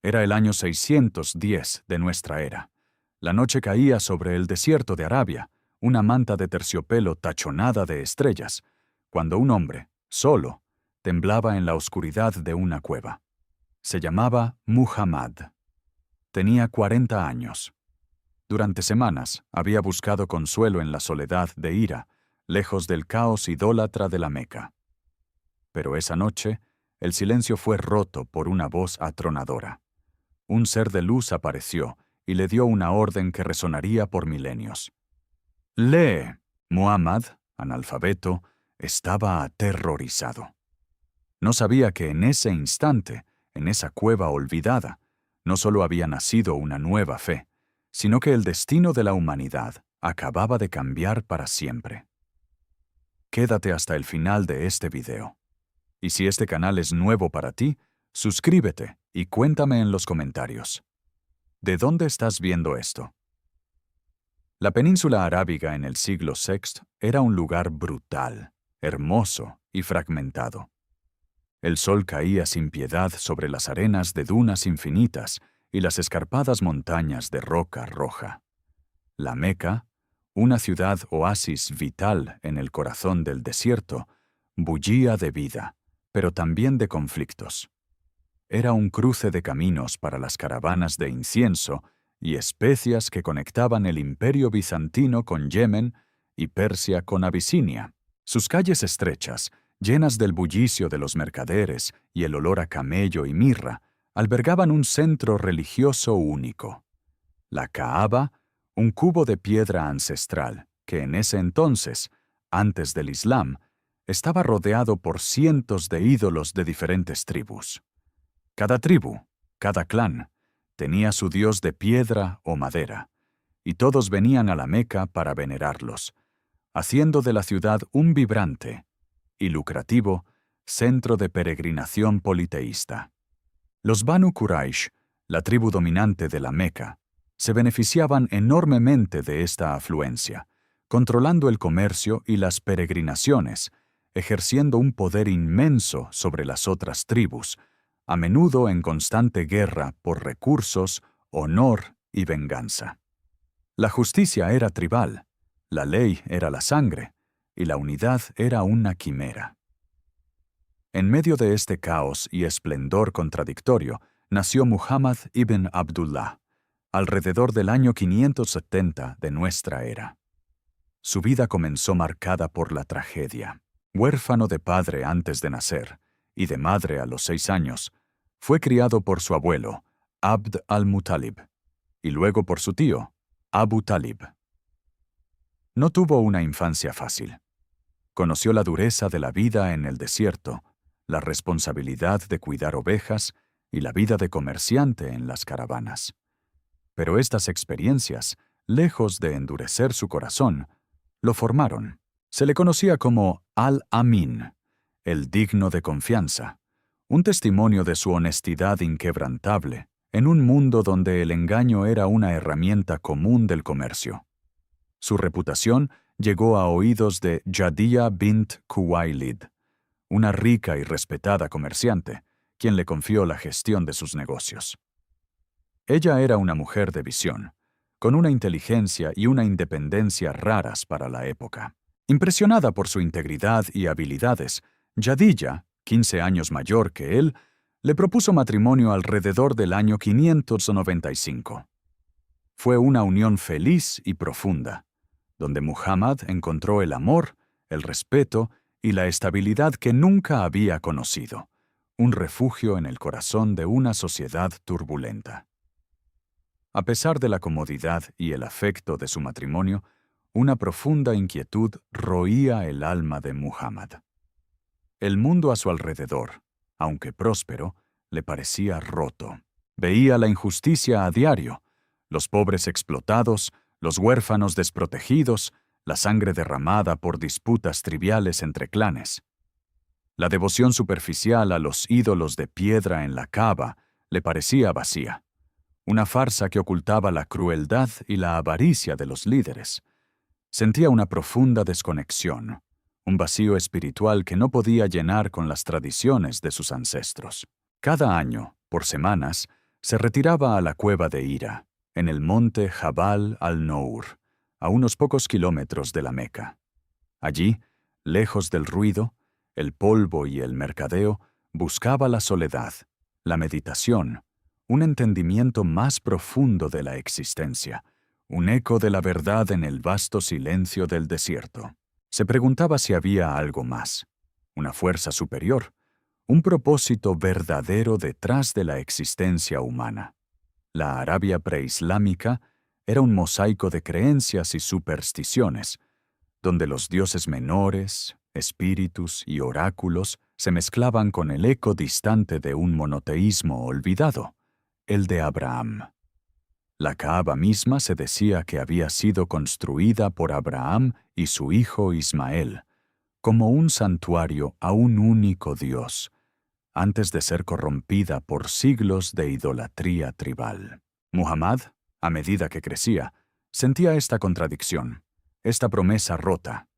Era el año 610 de nuestra era. La noche caía sobre el desierto de Arabia, una manta de terciopelo tachonada de estrellas, cuando un hombre, solo, temblaba en la oscuridad de una cueva. Se llamaba Muhammad. Tenía 40 años. Durante semanas había buscado consuelo en la soledad de Hira, lejos del caos idólatra de la Meca. Pero esa noche, el silencio fue roto por una voz atronadora. Un ser de luz apareció y le dio una orden que resonaría por milenios. ¡Lee! Muhammad, analfabeto, estaba aterrorizado. No sabía que en ese instante, en esa cueva olvidada, no solo había nacido una nueva fe, sino que el destino de la humanidad acababa de cambiar para siempre. Quédate hasta el final de este video. Y si este canal es nuevo para ti, suscríbete y cuéntame en los comentarios. ¿De dónde estás viendo esto? La península arábiga en el siglo VI era un lugar brutal, hermoso y fragmentado. El sol caía sin piedad sobre las arenas de dunas infinitas y las escarpadas montañas de roca roja. La Meca, una ciudad oasis vital en el corazón del desierto, bullía de vida, pero también de conflictos. Era un cruce de caminos para las caravanas de incienso y especias que conectaban el imperio bizantino con Yemen y Persia con Abisinia. Sus calles estrechas, llenas del bullicio de los mercaderes y el olor a camello y mirra, albergaban un centro religioso único. La Kaaba, un cubo de piedra ancestral que en ese entonces, antes del Islam, estaba rodeado por cientos de ídolos de diferentes tribus. Cada tribu, cada clan, tenía su dios de piedra o madera, y todos venían a la Meca para venerarlos, haciendo de la ciudad un vibrante y lucrativo centro de peregrinación politeísta. Los Banu Quraysh, la tribu dominante de la Meca, se beneficiaban enormemente de esta afluencia, controlando el comercio y las peregrinaciones, ejerciendo un poder inmenso sobre las otras tribus, a menudo en constante guerra por recursos, honor y venganza. La justicia era tribal, la ley era la sangre, y la unidad era una quimera. En medio de este caos y esplendor contradictorio, nació Muhammad ibn Abdullah, alrededor del año 570 de nuestra era. Su vida comenzó marcada por la tragedia. Huérfano de padre antes de nacer y de madre a los 6 años, fue criado por su abuelo, Abd al-Muttalib, y luego por su tío, Abu Talib. No tuvo una infancia fácil. Conoció la dureza de la vida en el desierto, la responsabilidad de cuidar ovejas y la vida de comerciante en las caravanas. Pero estas experiencias, lejos de endurecer su corazón, lo formaron. Se le conocía como Al-Amin, el digno de confianza, un testimonio de su honestidad inquebrantable en un mundo donde el engaño era una herramienta común del comercio. Su reputación llegó a oídos de Jadiyya bint Khuwaylid, una rica y respetada comerciante, quien le confió la gestión de sus negocios. Ella era una mujer de visión, con una inteligencia y una independencia raras para la época. Impresionada por su integridad y habilidades, Jadiyya, 15 años mayor que él, le propuso matrimonio alrededor del año 595. Fue una unión feliz y profunda, donde Muhammad encontró el amor, el respeto y la estabilidad que nunca había conocido, un refugio en el corazón de una sociedad turbulenta. A pesar de la comodidad y el afecto de su matrimonio, una profunda inquietud roía el alma de Muhammad. El mundo a su alrededor, aunque próspero, le parecía roto. Veía la injusticia a diario, los pobres explotados, los huérfanos desprotegidos, la sangre derramada por disputas triviales entre clanes. La devoción superficial a los ídolos de piedra en la Kaaba le parecía vacía, una farsa que ocultaba la crueldad y la avaricia de los líderes. Sentía una profunda desconexión, un vacío espiritual que no podía llenar con las tradiciones de sus ancestros. Cada año, por semanas, se retiraba a la cueva de Hira, en el monte Jabal al-Nour, a unos pocos kilómetros de la Meca. Allí, lejos del ruido, el polvo y el mercadeo, buscaba la soledad, la meditación, un entendimiento más profundo de la existencia, un eco de la verdad en el vasto silencio del desierto. Se preguntaba si había algo más, una fuerza superior, un propósito verdadero detrás de la existencia humana. La Arabia preislámica era un mosaico de creencias y supersticiones, donde los dioses menores, espíritus y oráculos se mezclaban con el eco distante de un monoteísmo olvidado, el de Abraham. La Kaaba misma se decía que había sido construida por Abraham y su hijo Ismael, como un santuario a un único Dios, antes de ser corrompida por siglos de idolatría tribal. Muhammad, a medida que crecía, sentía esta contradicción, esta promesa rota.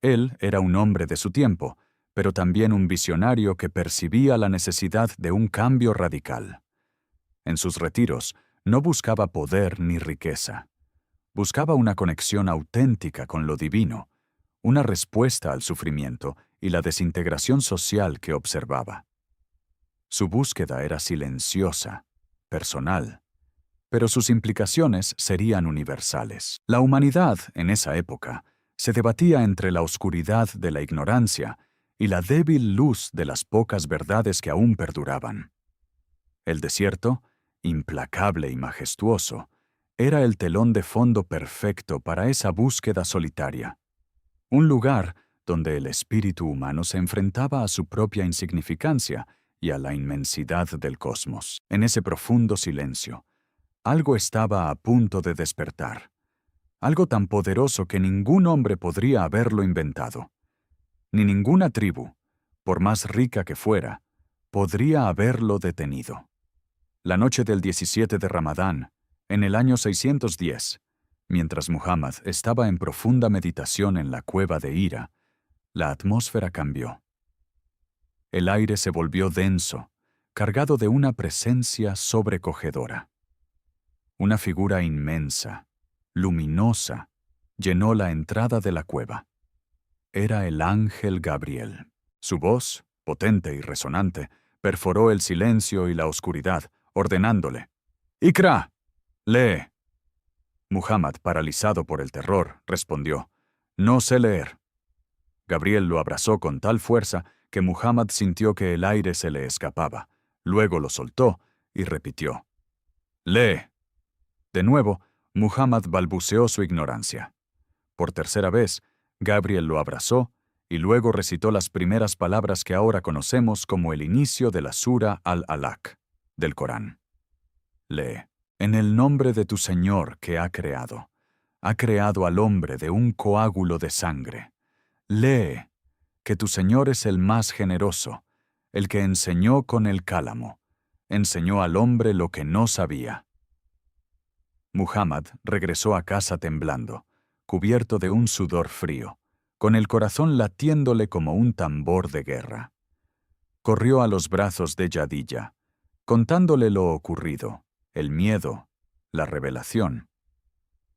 Él era un hombre de su tiempo, pero también un visionario que percibía la necesidad de un cambio radical. En sus retiros, no buscaba poder ni riqueza. Buscaba una conexión auténtica con lo divino, una respuesta al sufrimiento y la desintegración social que observaba. Su búsqueda era silenciosa, personal, pero sus implicaciones serían universales. La humanidad, en esa época, se debatía entre la oscuridad de la ignorancia y la débil luz de las pocas verdades que aún perduraban. El desierto, implacable y majestuoso, era el telón de fondo perfecto para esa búsqueda solitaria. Un lugar donde el espíritu humano se enfrentaba a su propia insignificancia y a la inmensidad del cosmos. En ese profundo silencio, algo estaba a punto de despertar. Algo tan poderoso que ningún hombre podría haberlo inventado. Ni ninguna tribu, por más rica que fuera, podría haberlo detenido. La noche del 17 de Ramadán, en el año 610, mientras Muhammad estaba en profunda meditación en la cueva de Hira, la atmósfera cambió. El aire se volvió denso, cargado de una presencia sobrecogedora. Una figura inmensa, luminosa, llenó la entrada de la cueva. Era el ángel Gabriel. Su voz, potente y resonante, perforó el silencio y la oscuridad, ordenándole: «Iqra, lee». Muhammad, paralizado por el terror, respondió: «No sé leer». Gabriel lo abrazó con tal fuerza que Muhammad sintió que el aire se le escapaba. Luego lo soltó y repitió: «Lee». De nuevo, Muhammad balbuceó su ignorancia. Por tercera vez, Gabriel lo abrazó y luego recitó las primeras palabras que ahora conocemos como el inicio de la Sura al-Alaq del Corán. Lee: «En el nombre de tu Señor que ha creado al hombre de un coágulo de sangre. Lee que tu Señor es el más generoso, el que enseñó con el cálamo, enseñó al hombre lo que no sabía». Muhammad regresó a casa temblando, cubierto de un sudor frío, con el corazón latiéndole como un tambor de guerra. Corrió a los brazos de Yadilla, contándole lo ocurrido, el miedo, la revelación.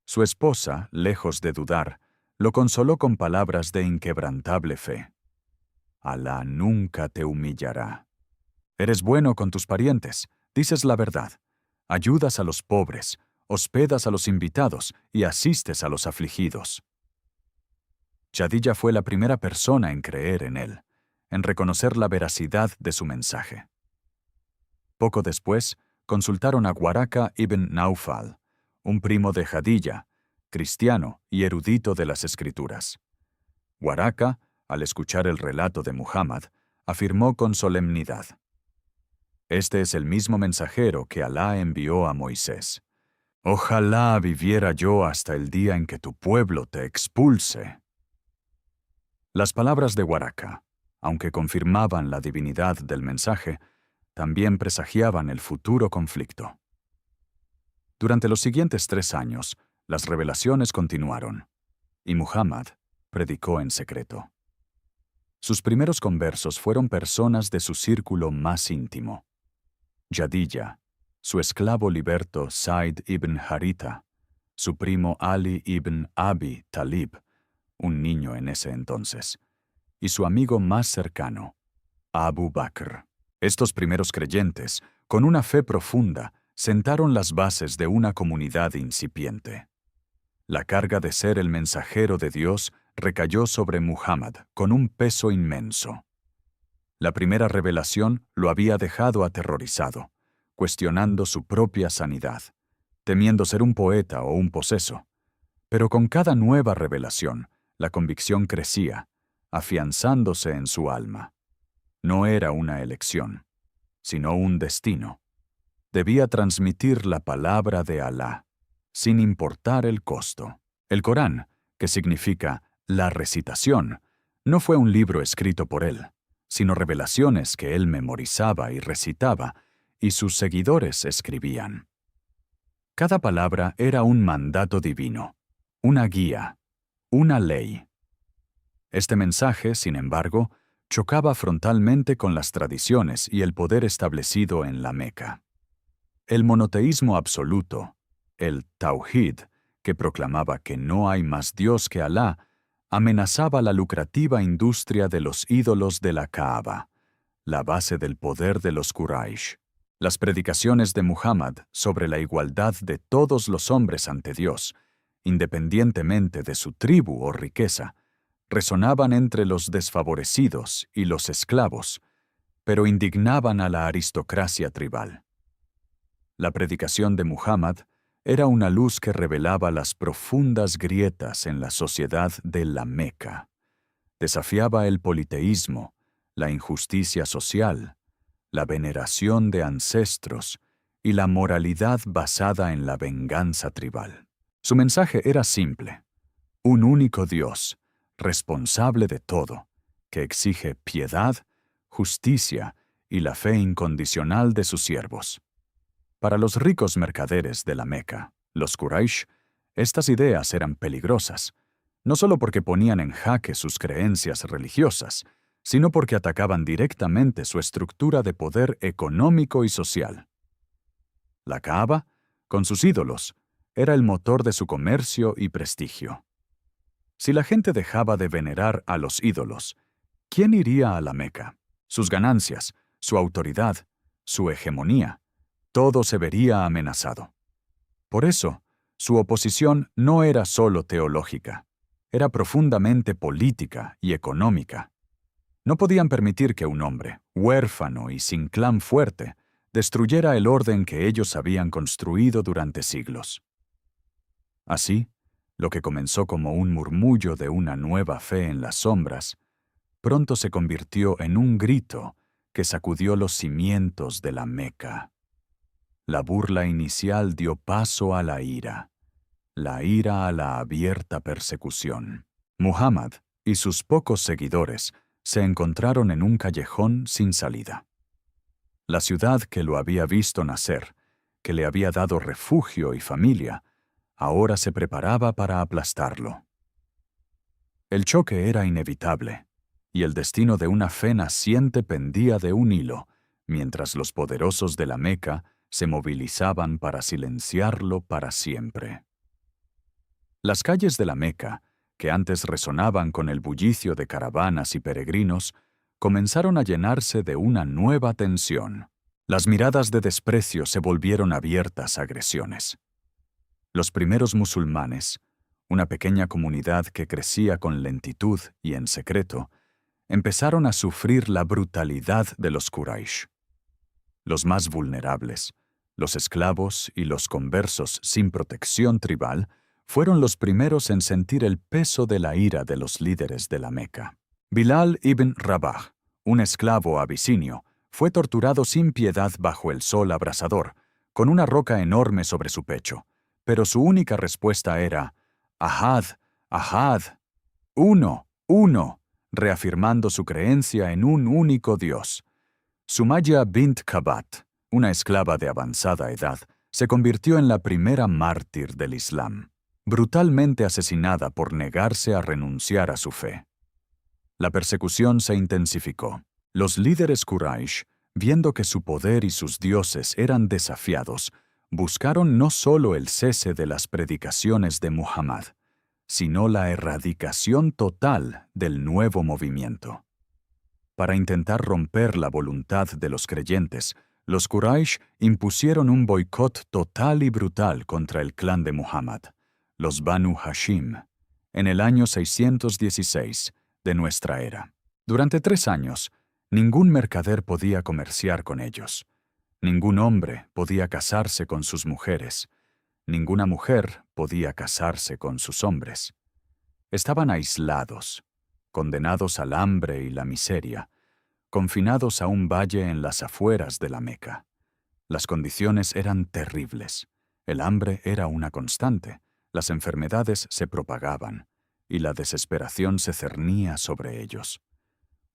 Su esposa, lejos de dudar, lo consoló con palabras de inquebrantable fe. «Alá nunca te humillará. Eres bueno con tus parientes, dices la verdad, ayudas a los pobres, hospedas a los invitados y asistes a los afligidos». Yadilla fue la primera persona en creer en él, en reconocer la veracidad de su mensaje. Poco después, consultaron a Waraka ibn Naufal, un primo de Jadilla, cristiano y erudito de las Escrituras. Waraka, al escuchar el relato de Muhammad, afirmó con solemnidad: «Este es el mismo mensajero que Alá envió a Moisés. Ojalá viviera yo hasta el día en que tu pueblo te expulse». Las palabras de Waraka, aunque confirmaban la divinidad del mensaje, también presagiaban el futuro conflicto. Durante los siguientes 3 años, las revelaciones continuaron, y Muhammad predicó en secreto. Sus primeros conversos fueron personas de su círculo más íntimo: Yadilla, su esclavo liberto Said ibn Haritha, su primo Ali ibn Abi Talib, un niño en ese entonces, y su amigo más cercano, Abu Bakr. Estos primeros creyentes, con una fe profunda, sentaron las bases de una comunidad incipiente. La carga de ser el mensajero de Dios recayó sobre Muhammad con un peso inmenso. La primera revelación lo había dejado aterrorizado, cuestionando su propia sanidad, temiendo ser un poeta o un poseso. Pero con cada nueva revelación, la convicción crecía, afianzándose en su alma. No era una elección, sino un destino. Debía transmitir la palabra de Alá, sin importar el costo. El Corán, que significa la recitación, no fue un libro escrito por él, sino revelaciones que él memorizaba y recitaba, y sus seguidores escribían. Cada palabra era un mandato divino, una guía, una ley. Este mensaje, sin embargo, chocaba frontalmente con las tradiciones y el poder establecido en la Meca. El monoteísmo absoluto, el Tawhid, que proclamaba que no hay más Dios que Alá, amenazaba la lucrativa industria de los ídolos de la Kaaba, la base del poder de los Quraysh. Las predicaciones de Muhammad sobre la igualdad de todos los hombres ante Dios, independientemente de su tribu o riqueza, resonaban entre los desfavorecidos y los esclavos, pero indignaban a la aristocracia tribal. La predicación de Muhammad era una luz que revelaba las profundas grietas en la sociedad de la Meca. Desafiaba el politeísmo, la injusticia social, la veneración de ancestros y la moralidad basada en la venganza tribal. Su mensaje era simple: un único Dios, responsable de todo, que exige piedad, justicia y la fe incondicional de sus siervos. Para los ricos mercaderes de la Meca, los Quraysh, estas ideas eran peligrosas, no solo porque ponían en jaque sus creencias religiosas, sino porque atacaban directamente su estructura de poder económico y social. La Kaaba, con sus ídolos, era el motor de su comercio y prestigio. Si la gente dejaba de venerar a los ídolos, ¿quién iría a la Meca? Sus ganancias, su autoridad, su hegemonía, todo se vería amenazado. Por eso, su oposición no era solo teológica, era profundamente política y económica. No podían permitir que un hombre, huérfano y sin clan fuerte, destruyera el orden que ellos habían construido durante siglos. Así, lo que comenzó como un murmullo de una nueva fe en las sombras, pronto se convirtió en un grito que sacudió los cimientos de la Meca. La burla inicial dio paso a la ira a la abierta persecución. Muhammad y sus pocos seguidores se encontraron en un callejón sin salida. La ciudad que lo había visto nacer, que le había dado refugio y familia, ahora se preparaba para aplastarlo. El choque era inevitable, y el destino de una fe naciente pendía de un hilo, mientras los poderosos de la Meca se movilizaban para silenciarlo para siempre. Las calles de la Meca, que antes resonaban con el bullicio de caravanas y peregrinos, comenzaron a llenarse de una nueva tensión. Las miradas de desprecio se volvieron abiertas agresiones. Los primeros musulmanes, una pequeña comunidad que crecía con lentitud y en secreto, empezaron a sufrir la brutalidad de los Quraysh. Los más vulnerables, los esclavos y los conversos sin protección tribal, fueron los primeros en sentir el peso de la ira de los líderes de la Meca. Bilal ibn Rabah, un esclavo abisinio, fue torturado sin piedad bajo el sol abrasador, con una roca enorme sobre su pecho, pero su única respuesta era «Ahad, Ahad, uno, uno», reafirmando su creencia en un único Dios. Sumaya bint Kabat, una esclava de avanzada edad, se convirtió en la primera mártir del Islam, brutalmente asesinada por negarse a renunciar a su fe. La persecución se intensificó. Los líderes Quraysh, viendo que su poder y sus dioses eran desafiados, buscaron no solo el cese de las predicaciones de Muhammad, sino la erradicación total del nuevo movimiento. Para intentar romper la voluntad de los creyentes, los Quraysh impusieron un boicot total y brutal contra el clan de Muhammad, los Banu Hashim, en el año 616 de nuestra era. Durante 3 años, ningún mercader podía comerciar con ellos. Ningún hombre podía casarse con sus mujeres. Ninguna mujer podía casarse con sus hombres. Estaban aislados, condenados al hambre y la miseria, confinados a un valle en las afueras de la Meca. Las condiciones eran terribles. El hambre era una constante, las enfermedades se propagaban, y la desesperación se cernía sobre ellos.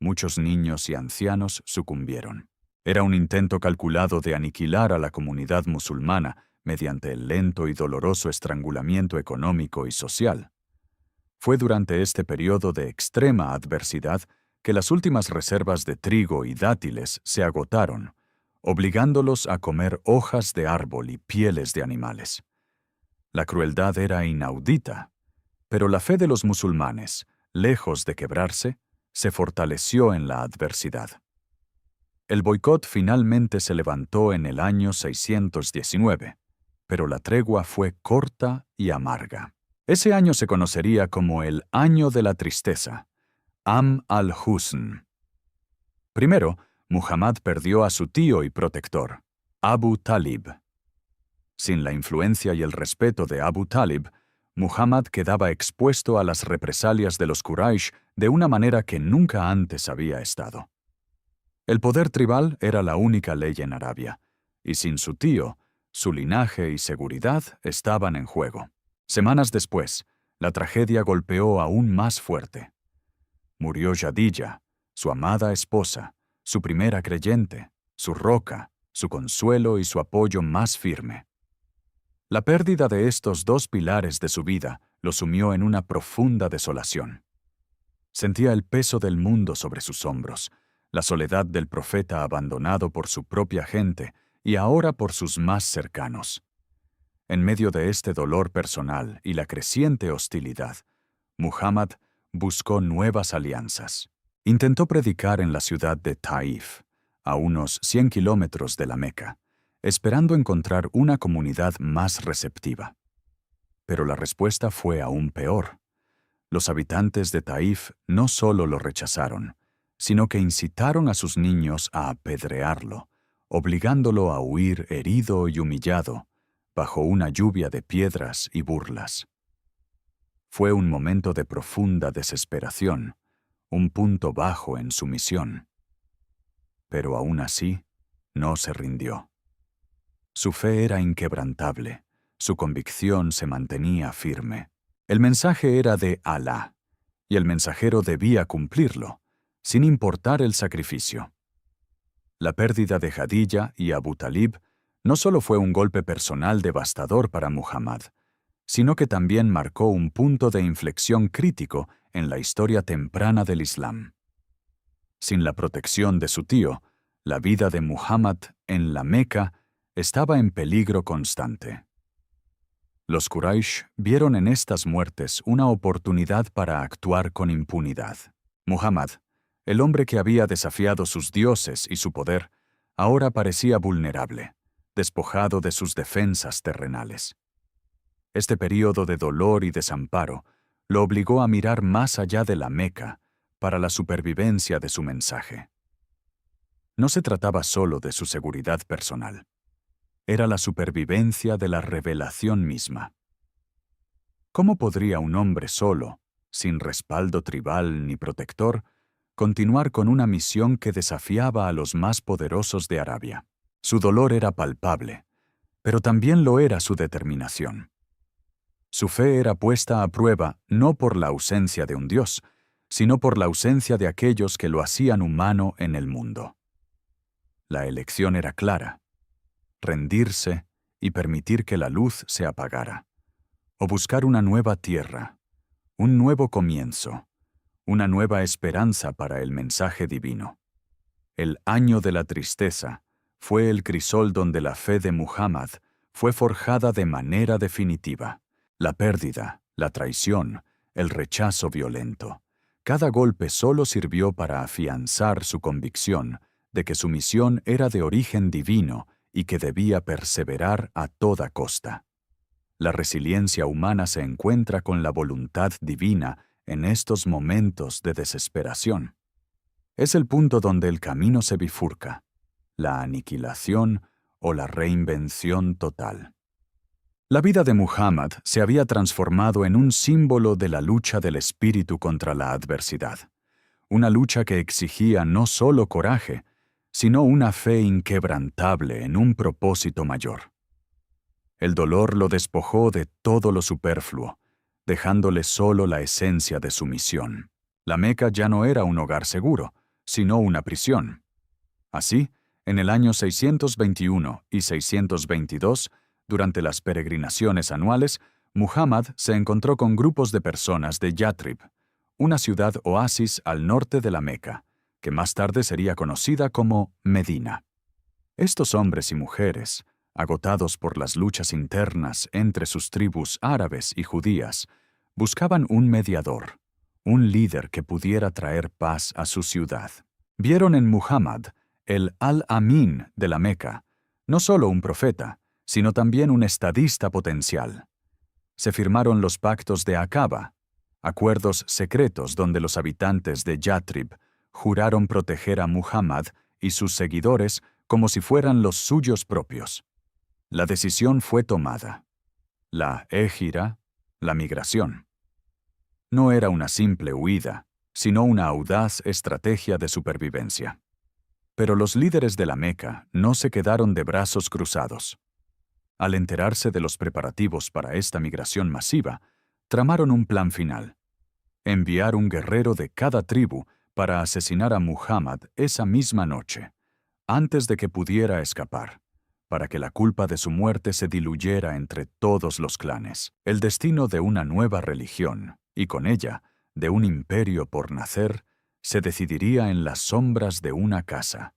Muchos niños y ancianos sucumbieron. Era un intento calculado de aniquilar a la comunidad musulmana mediante el lento y doloroso estrangulamiento económico y social. Fue durante este periodo de extrema adversidad que las últimas reservas de trigo y dátiles se agotaron, obligándolos a comer hojas de árbol y pieles de animales. La crueldad era inaudita, pero la fe de los musulmanes, lejos de quebrarse, se fortaleció en la adversidad. El boicot finalmente se levantó en el año 619, pero la tregua fue corta y amarga. Ese año se conocería como el Año de la Tristeza, Am al-Huzn. Primero, Muhammad perdió a su tío y protector, Abu Talib. Sin la influencia y el respeto de Abu Talib, Muhammad quedaba expuesto a las represalias de los Quraysh de una manera que nunca antes había estado. El poder tribal era la única ley en Arabia, y sin su tío, su linaje y seguridad estaban en juego. Semanas después, la tragedia golpeó aún más fuerte. Murió Yadilla, su amada esposa, su primera creyente, su roca, su consuelo y su apoyo más firme. La pérdida de estos 2 pilares de su vida lo sumió en una profunda desolación. Sentía el peso del mundo sobre sus hombros, la soledad del profeta abandonado por su propia gente y ahora por sus más cercanos. En medio de este dolor personal y la creciente hostilidad, Muhammad buscó nuevas alianzas. Intentó predicar en la ciudad de Taif, a unos 100 kilómetros de la Meca, esperando encontrar una comunidad más receptiva. Pero la respuesta fue aún peor. Los habitantes de Taif no solo lo rechazaron, sino que incitaron a sus niños a apedrearlo, obligándolo a huir herido y humillado, bajo una lluvia de piedras y burlas. Fue un momento de profunda desesperación, un punto bajo en su misión. Pero aún así, no se rindió. Su fe era inquebrantable, su convicción se mantenía firme. El mensaje era de Alá, y el mensajero debía cumplirlo, sin importar el sacrificio. La pérdida de Jadilla y Abu Talib no solo fue un golpe personal devastador para Muhammad, sino que también marcó un punto de inflexión crítico en la historia temprana del Islam. Sin la protección de su tío, la vida de Muhammad en la Meca estaba en peligro constante. Los Quraysh vieron en estas muertes una oportunidad para actuar con impunidad. Muhammad, el hombre que había desafiado sus dioses y su poder, ahora parecía vulnerable, despojado de sus defensas terrenales. Este período de dolor y desamparo lo obligó a mirar más allá de la Meca para la supervivencia de su mensaje. No se trataba solo de su seguridad personal. Era la supervivencia de la revelación misma. ¿Cómo podría un hombre solo, sin respaldo tribal ni protector, continuar con una misión que desafiaba a los más poderosos de Arabia? Su dolor era palpable, pero también lo era su determinación. Su fe era puesta a prueba no por la ausencia de un Dios, sino por la ausencia de aquellos que lo hacían humano en el mundo. La elección era clara: rendirse y permitir que la luz se apagara, o buscar una nueva tierra, un nuevo comienzo, una nueva esperanza para el mensaje divino. el año de la tristeza, fue el crisol donde la fe de Muhammad fue forjada de manera definitiva. La pérdida, la traición, el rechazo violento. Cada golpe solo sirvió para afianzar su convicción de que su misión era de origen divino y que debía perseverar a toda costa. La resiliencia humana se encuentra con la voluntad divina en estos momentos de desesperación. Es el punto donde el camino se bifurca, la aniquilación o la reinvención total. La vida de Muhammad se había transformado en un símbolo de la lucha del espíritu contra la adversidad, una lucha que exigía no solo coraje, sino una fe inquebrantable en un propósito mayor. El dolor lo despojó de todo lo superfluo, dejándole solo la esencia de su misión. La Meca ya no era un hogar seguro, sino una prisión. Así, en el año 621 y 622, durante las peregrinaciones anuales, Muhammad se encontró con grupos de personas de Yatrib, una ciudad oasis al norte de la Meca, que más tarde sería conocida como Medina. Estos hombres y mujeres, agotados por las luchas internas entre sus tribus árabes y judías, buscaban un mediador, un líder que pudiera traer paz a su ciudad. Vieron en Muhammad el Al-Amin de la Meca, no solo un profeta, sino también un estadista potencial. Se firmaron los pactos de Aqaba, acuerdos secretos donde los habitantes de Yatrib juraron proteger a Muhammad y sus seguidores como si fueran los suyos propios. La decisión fue tomada. La égira, la migración. No era una simple huida, sino una audaz estrategia de supervivencia. Pero los líderes de la Meca no se quedaron de brazos cruzados. Al enterarse de los preparativos para esta migración masiva, tramaron un plan final: enviar un guerrero de cada tribu para asesinar a Muhammad esa misma noche, antes de que pudiera escapar, para que la culpa de su muerte se diluyera entre todos los clanes. El destino de una nueva religión, y con ella, de un imperio por nacer, se decidiría en las sombras de una casa,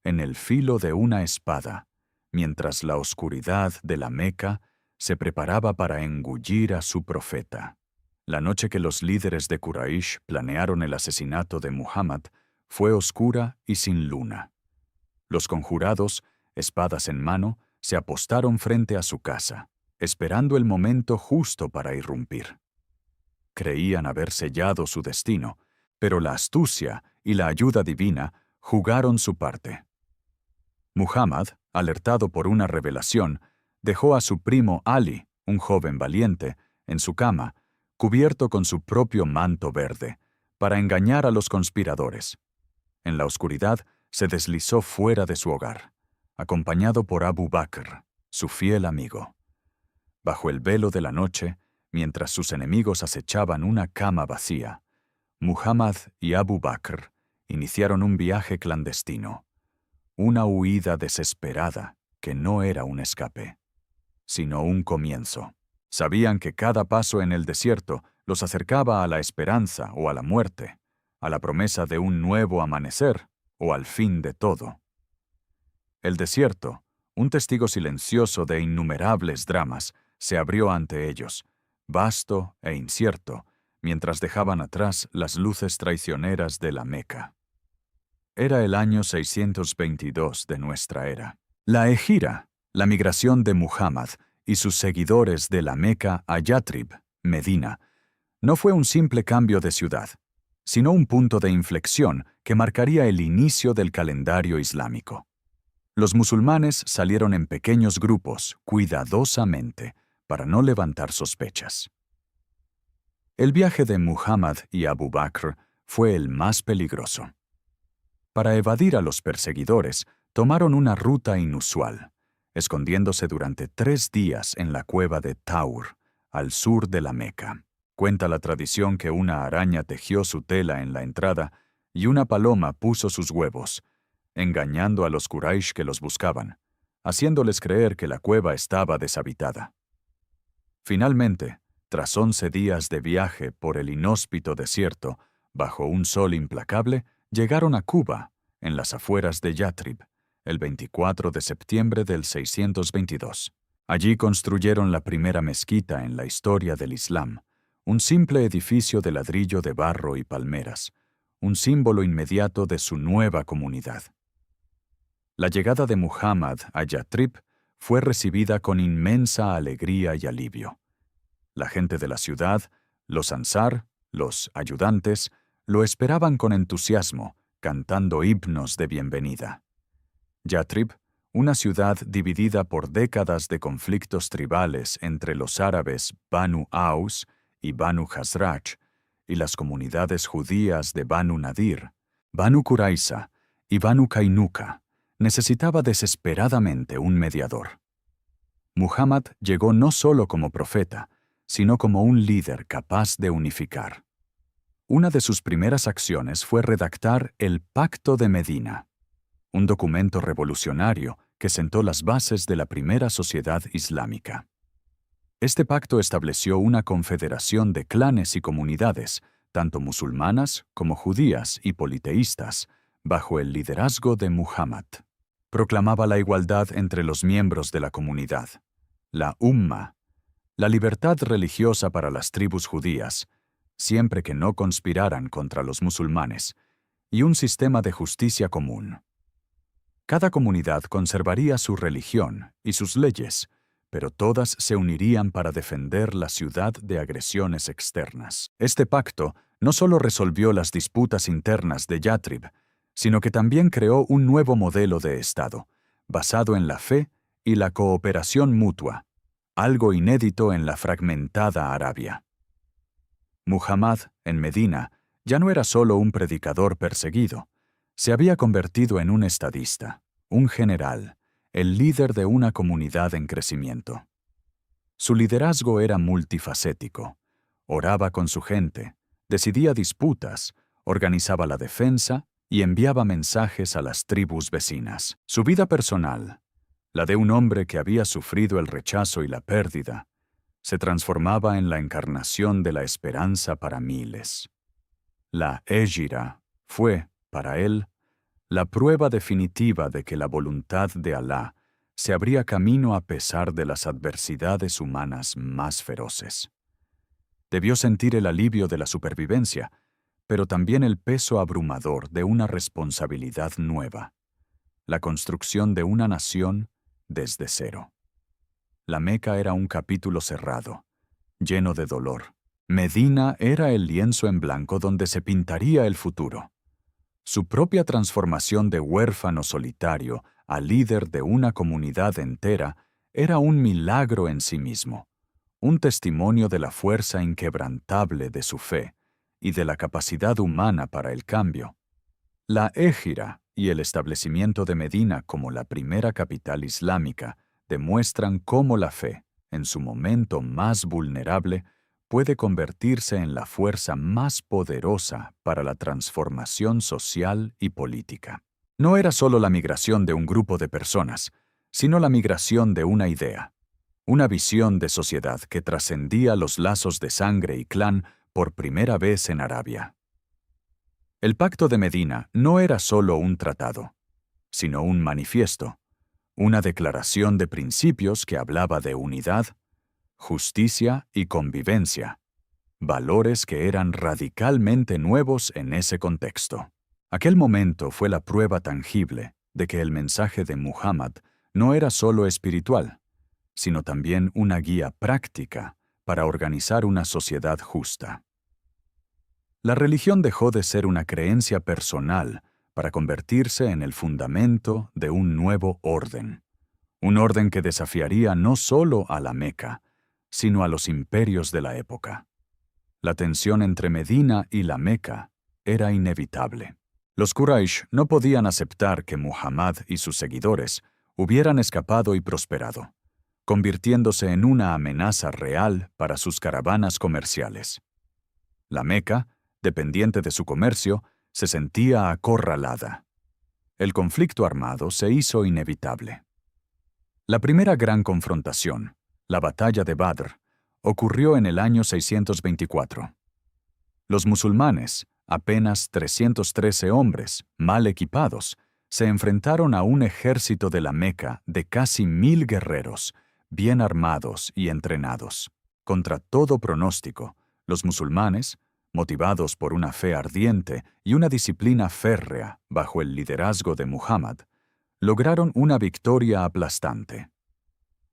en el filo de una espada, mientras la oscuridad de la Meca se preparaba para engullir a su profeta. La noche que los líderes de Quraysh planearon el asesinato de Muhammad fue oscura y sin luna. Los conjurados, espadas en mano, se apostaron frente a su casa, esperando el momento justo para irrumpir. Creían haber sellado su destino, pero la astucia y la ayuda divina jugaron su parte. Muhammad, alertado por una revelación, dejó a su primo Ali, un joven valiente, en su cama, cubierto con su propio manto verde, para engañar a los conspiradores. En la oscuridad, se deslizó fuera de su hogar, acompañado por Abu Bakr, su fiel amigo. Bajo el velo de la noche, mientras sus enemigos acechaban una cama vacía, Muhammad y Abu Bakr iniciaron un viaje clandestino, una huida desesperada que no era un escape, sino un comienzo. Sabían que cada paso en el desierto los acercaba a la esperanza o a la muerte, a la promesa de un nuevo amanecer o al fin de todo. El desierto, un testigo silencioso de innumerables dramas, se abrió ante ellos, vasto e incierto, mientras dejaban atrás las luces traicioneras de la Meca. Era el año 622 de nuestra era. La égira, la migración de Muhammad y sus seguidores de la Meca a Yatrib, Medina, no fue un simple cambio de ciudad, sino un punto de inflexión que marcaría el inicio del calendario islámico. Los musulmanes salieron en pequeños grupos, cuidadosamente, para no levantar sospechas. El viaje de Muhammad y Abu Bakr fue el más peligroso. Para evadir a los perseguidores, tomaron una ruta inusual, escondiéndose durante 3 días en la cueva de Taur, al sur de la Meca. Cuenta la tradición que una araña tejió su tela en la entrada y una paloma puso sus huevos, engañando a los Quraysh que los buscaban, haciéndoles creer que la cueva estaba deshabitada. Finalmente, tras 11 días de viaje por el inhóspito desierto, bajo un sol implacable, llegaron a Quba, en las afueras de Yatrib, el 24 de septiembre del 622. Allí construyeron la primera mezquita en la historia del Islam, un simple edificio de ladrillo de barro y palmeras, un símbolo inmediato de su nueva comunidad. La llegada de Muhammad a Yatrib fue recibida con inmensa alegría y alivio. La gente de la ciudad, los ansar, los ayudantes, lo esperaban con entusiasmo, cantando himnos de bienvenida. Yatrib, una ciudad dividida por décadas de conflictos tribales entre los árabes Banu Aus y Banu Khazraj, y las comunidades judías de Banu Nadir, Banu Qurayza y Banu Kainuka, necesitaba desesperadamente un mediador. Muhammad llegó no solo como profeta, sino como un líder capaz de unificar. Una de sus primeras acciones fue redactar el Pacto de Medina, un documento revolucionario que sentó las bases de la primera sociedad islámica. Este pacto estableció una confederación de clanes y comunidades, tanto musulmanas como judías y politeístas, bajo el liderazgo de Muhammad. Proclamaba la igualdad entre los miembros de la comunidad, la Umma, la libertad religiosa para las tribus judías, siempre que no conspiraran contra los musulmanes, y un sistema de justicia común. Cada comunidad conservaría su religión y sus leyes, pero todas se unirían para defender la ciudad de agresiones externas. Este pacto no solo resolvió las disputas internas de Yatrib, sino que también creó un nuevo modelo de Estado, basado en la fe y la cooperación mutua, algo inédito en la fragmentada Arabia. Muhammad, en Medina, ya no era solo un predicador perseguido, se había convertido en un estadista, un general, el líder de una comunidad en crecimiento. Su liderazgo era multifacético. Oraba con su gente, decidía disputas, organizaba la defensa y enviaba mensajes a las tribus vecinas. Su vida personal, la de un hombre que había sufrido el rechazo y la pérdida, se transformaba en la encarnación de la esperanza para miles. La Hégira fue, para él, la prueba definitiva de que la voluntad de Alá se abría camino a pesar de las adversidades humanas más feroces. Debió sentir el alivio de la supervivencia, pero también el peso abrumador de una responsabilidad nueva, la construcción de una nación desde cero. La Meca era un capítulo cerrado, lleno de dolor. Medina era el lienzo en blanco donde se pintaría el futuro. Su propia transformación de huérfano solitario a líder de una comunidad entera era un milagro en sí mismo, un testimonio de la fuerza inquebrantable de su fe y de la capacidad humana para el cambio. La Hégira y el establecimiento de Medina como la primera capital islámica demuestran cómo la fe, en su momento más vulnerable, puede convertirse en la fuerza más poderosa para la transformación social y política. No era solo la migración de un grupo de personas, sino la migración de una idea, una visión de sociedad que trascendía los lazos de sangre y clan por primera vez en Arabia. El Pacto de Medina no era solo un tratado, sino un manifiesto, una declaración de principios que hablaba de unidad, justicia y convivencia, valores que eran radicalmente nuevos en ese contexto. Aquel momento fue la prueba tangible de que el mensaje de Muhammad no era solo espiritual, sino también una guía práctica para organizar una sociedad justa. La religión dejó de ser una creencia personal para convertirse en el fundamento de un nuevo orden, un orden que desafiaría no solo a la Meca, sino a los imperios de la época. La tensión entre Medina y la Meca era inevitable. Los Quraysh no podían aceptar que Muhammad y sus seguidores hubieran escapado y prosperado, convirtiéndose en una amenaza real para sus caravanas comerciales. La Meca, dependiente de su comercio, se sentía acorralada. El conflicto armado se hizo inevitable. La primera gran confrontación, la batalla de Badr, ocurrió en el año 624. Los musulmanes, apenas 313 hombres, mal equipados, se enfrentaron a un ejército de la Meca de casi 1000 guerreros, bien armados y entrenados. Contra todo pronóstico, los musulmanes, motivados por una fe ardiente y una disciplina férrea bajo el liderazgo de Muhammad, lograron una victoria aplastante.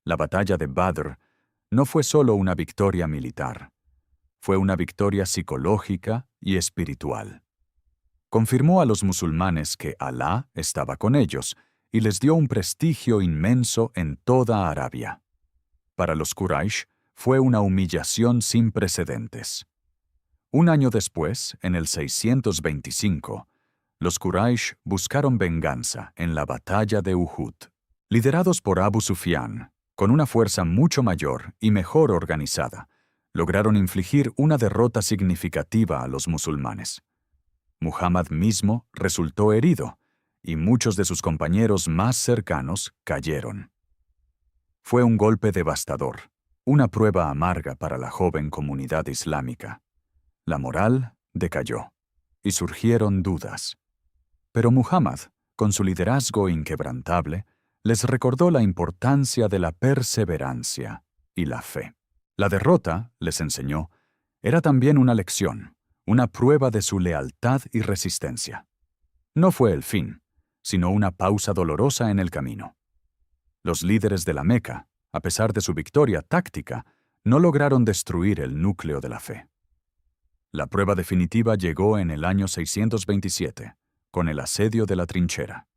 La batalla de Badr no fue solo una victoria militar, fue una victoria psicológica y espiritual. Confirmó a los musulmanes que Alá estaba con ellos y les dio un prestigio inmenso en toda Arabia. Para los Quraysh fue una humillación sin precedentes. Un año después, en el 625, los Quraysh buscaron venganza en la batalla de Uhud. Liderados por Abu Sufyan, con una fuerza mucho mayor y mejor organizada, lograron infligir una derrota significativa a los musulmanes. Muhammad mismo resultó herido, y muchos de sus compañeros más cercanos cayeron. Fue un golpe devastador, una prueba amarga para la joven comunidad islámica. La moral decayó, y surgieron dudas. Pero Muhammad, con su liderazgo inquebrantable, les recordó la importancia de la perseverancia y la fe. La derrota, les enseñó, era también una lección, una prueba de su lealtad y resistencia. No fue el fin, sino una pausa dolorosa en el camino. Los líderes de la Meca, a pesar de su victoria táctica, no lograron destruir el núcleo de la fe. La prueba definitiva llegó en el año 627, con el asedio de la trinchera,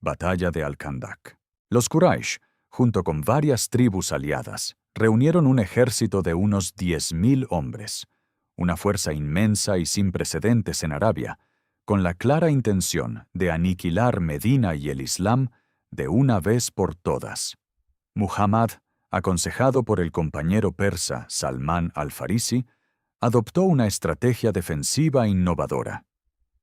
batalla de Al-Khandak. Los Quraysh, junto con varias tribus aliadas, reunieron un ejército de unos 10.000 hombres, una fuerza inmensa y sin precedentes en Arabia, con la clara intención de aniquilar Medina y el Islam de una vez por todas. Muhammad, aconsejado por el compañero persa Salmán al-Farisi, adoptó una estrategia defensiva innovadora.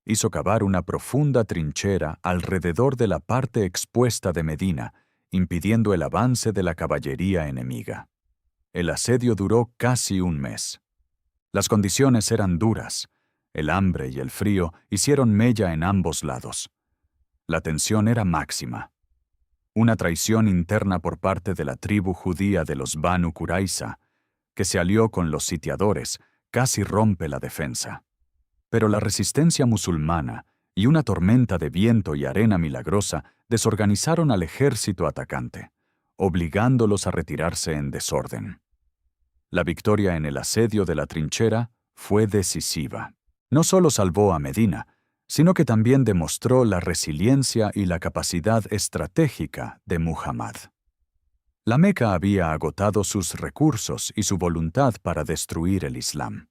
Hizo cavar una profunda trinchera alrededor de la parte expuesta de Medina, impidiendo el avance de la caballería enemiga. El asedio duró casi un mes. Las condiciones eran duras. El hambre y el frío hicieron mella en ambos lados. La tensión era máxima. Una traición interna por parte de la tribu judía de los Banu Qurayza, que se alió con los sitiadores, casi rompe la defensa. Pero la resistencia musulmana y una tormenta de viento y arena milagrosa desorganizaron al ejército atacante, obligándolos a retirarse en desorden. La victoria en el asedio de la trinchera fue decisiva. No solo salvó a Medina, sino que también demostró la resiliencia y la capacidad estratégica de Muhammad. La Meca había agotado sus recursos y su voluntad para destruir el Islam.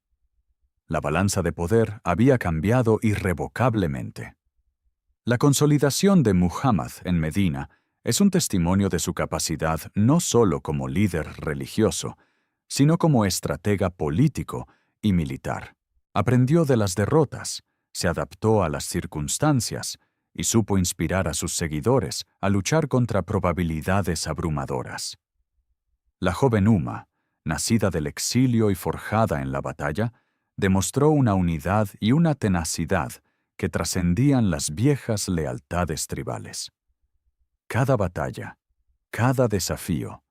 La balanza de poder había cambiado irrevocablemente. La consolidación de Muhammad en Medina es un testimonio de su capacidad no solo como líder religioso, sino como estratega político y militar. Aprendió de las derrotas, se adaptó a las circunstancias y supo inspirar a sus seguidores a luchar contra probabilidades abrumadoras. La joven Umma, nacida del exilio y forjada en la batalla, demostró una unidad y una tenacidad que trascendían las viejas lealtades tribales. Cada batalla, cada desafío,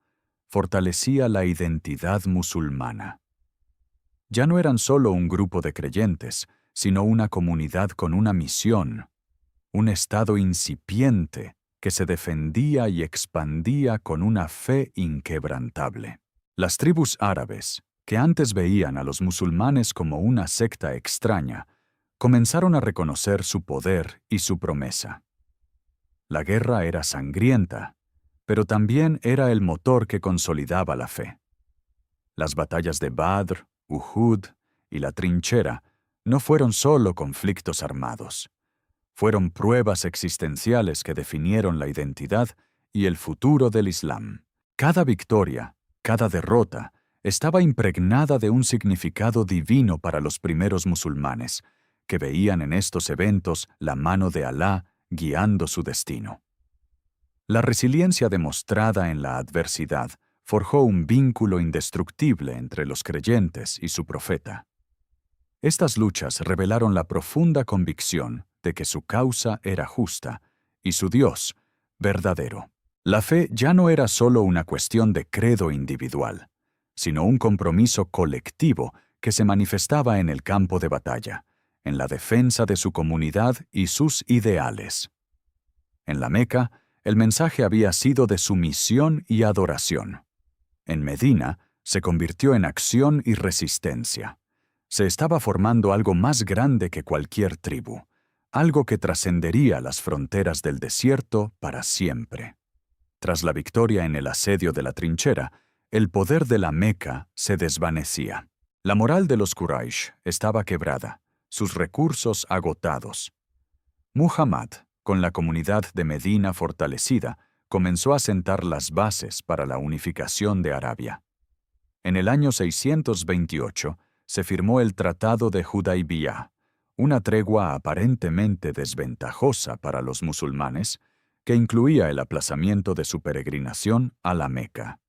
fortalecía la identidad musulmana. Ya no eran solo un grupo de creyentes, sino una comunidad con una misión, un estado incipiente que se defendía y expandía con una fe inquebrantable. Las tribus árabes, que antes veían a los musulmanes como una secta extraña, comenzaron a reconocer su poder y su promesa. La guerra era sangrienta, pero también era el motor que consolidaba la fe. Las batallas de Badr, Uhud y la trinchera no fueron solo conflictos armados. Fueron pruebas existenciales que definieron la identidad y el futuro del Islam. Cada victoria, cada derrota, estaba impregnada de un significado divino para los primeros musulmanes, que veían en estos eventos la mano de Alá guiando su destino. La resiliencia demostrada en la adversidad forjó un vínculo indestructible entre los creyentes y su profeta. Estas luchas revelaron la profunda convicción de que su causa era justa y su Dios verdadero. La fe ya no era solo una cuestión de credo individual, sino un compromiso colectivo que se manifestaba en el campo de batalla, en la defensa de su comunidad y sus ideales. En la Meca, el mensaje había sido de sumisión y adoración. En Medina, se convirtió en acción y resistencia. Se estaba formando algo más grande que cualquier tribu, algo que trascendería las fronteras del desierto para siempre. Tras la victoria en el asedio de la trinchera, el poder de la Meca se desvanecía. La moral de los Quraysh estaba quebrada, sus recursos agotados. Muhammad, con la comunidad de Medina fortalecida, comenzó a sentar las bases para la unificación de Arabia. En el año 628 se firmó el Tratado de Hudaybiyah, una tregua aparentemente desventajosa para los musulmanes, que incluía el aplazamiento de su peregrinación a la Meca.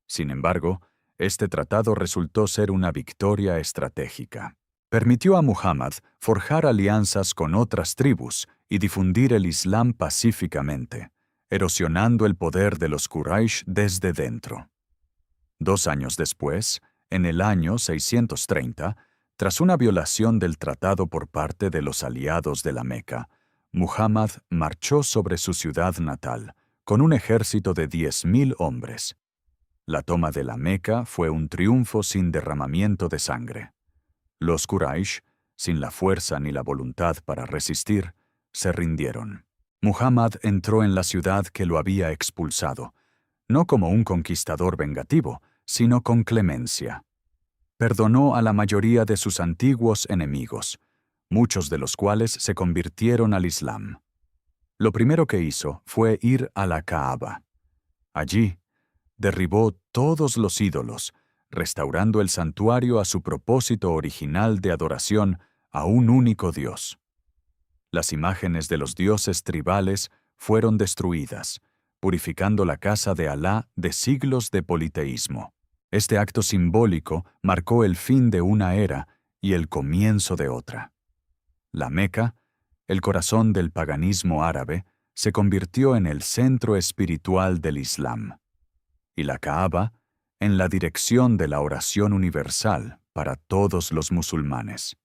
Sin embargo, este tratado resultó ser una victoria estratégica. Permitió a Muhammad forjar alianzas con otras tribus y difundir el Islam pacíficamente, erosionando el poder de los Quraysh desde dentro. 2 años después, en el año 630, tras una violación del tratado por parte de los aliados de la Meca, Muhammad marchó sobre su ciudad natal, con un ejército de 10.000 hombres. La toma de la Meca fue un triunfo sin derramamiento de sangre. Los Quraysh, sin la fuerza ni la voluntad para resistir, se rindieron. Muhammad entró en la ciudad que lo había expulsado, no como un conquistador vengativo, sino con clemencia. Perdonó a la mayoría de sus antiguos enemigos, muchos de los cuales se convirtieron al Islam. Lo primero que hizo fue ir a la Kaaba. Allí, derribó todos los ídolos, restaurando el santuario a su propósito original de adoración a un único Dios. Las imágenes de los dioses tribales fueron destruidas, purificando la casa de Alá de siglos de politeísmo. Este acto simbólico marcó el fin de una era y el comienzo de otra. La Meca, el corazón del paganismo árabe, se convirtió en el centro espiritual del Islam, y la Kaaba en la dirección de la oración universal para todos los musulmanes.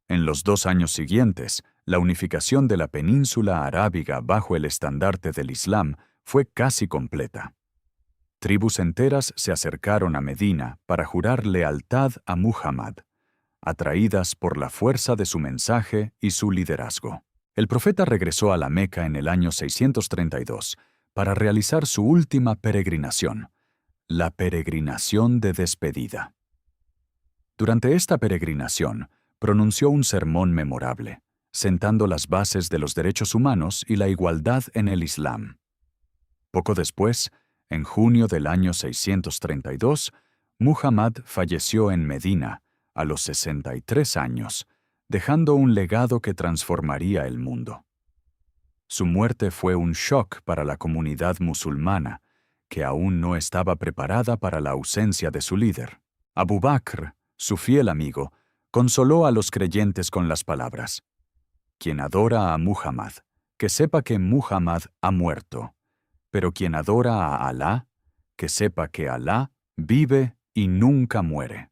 En los 2 años siguientes, la unificación de la península arábiga bajo el estandarte del Islam fue casi completa. Tribus enteras se acercaron a Medina para jurar lealtad a Muhammad, atraídas por la fuerza de su mensaje y su liderazgo. El profeta regresó a la Meca en el año 632 para realizar su última peregrinación, la peregrinación de despedida. Durante esta peregrinación, pronunció un sermón memorable, sentando las bases de los derechos humanos y la igualdad en el Islam. Poco después, en junio del año 632, Muhammad falleció en Medina, a los 63 años, dejando un legado que transformaría el mundo. Su muerte fue un shock para la comunidad musulmana, que aún no estaba preparada para la ausencia de su líder. Abu Bakr, su fiel amigo, consoló a los creyentes con las palabras: «Quien adora a Muhammad, que sepa que Muhammad ha muerto, pero quien adora a Alá, que sepa que Alá vive y nunca muere».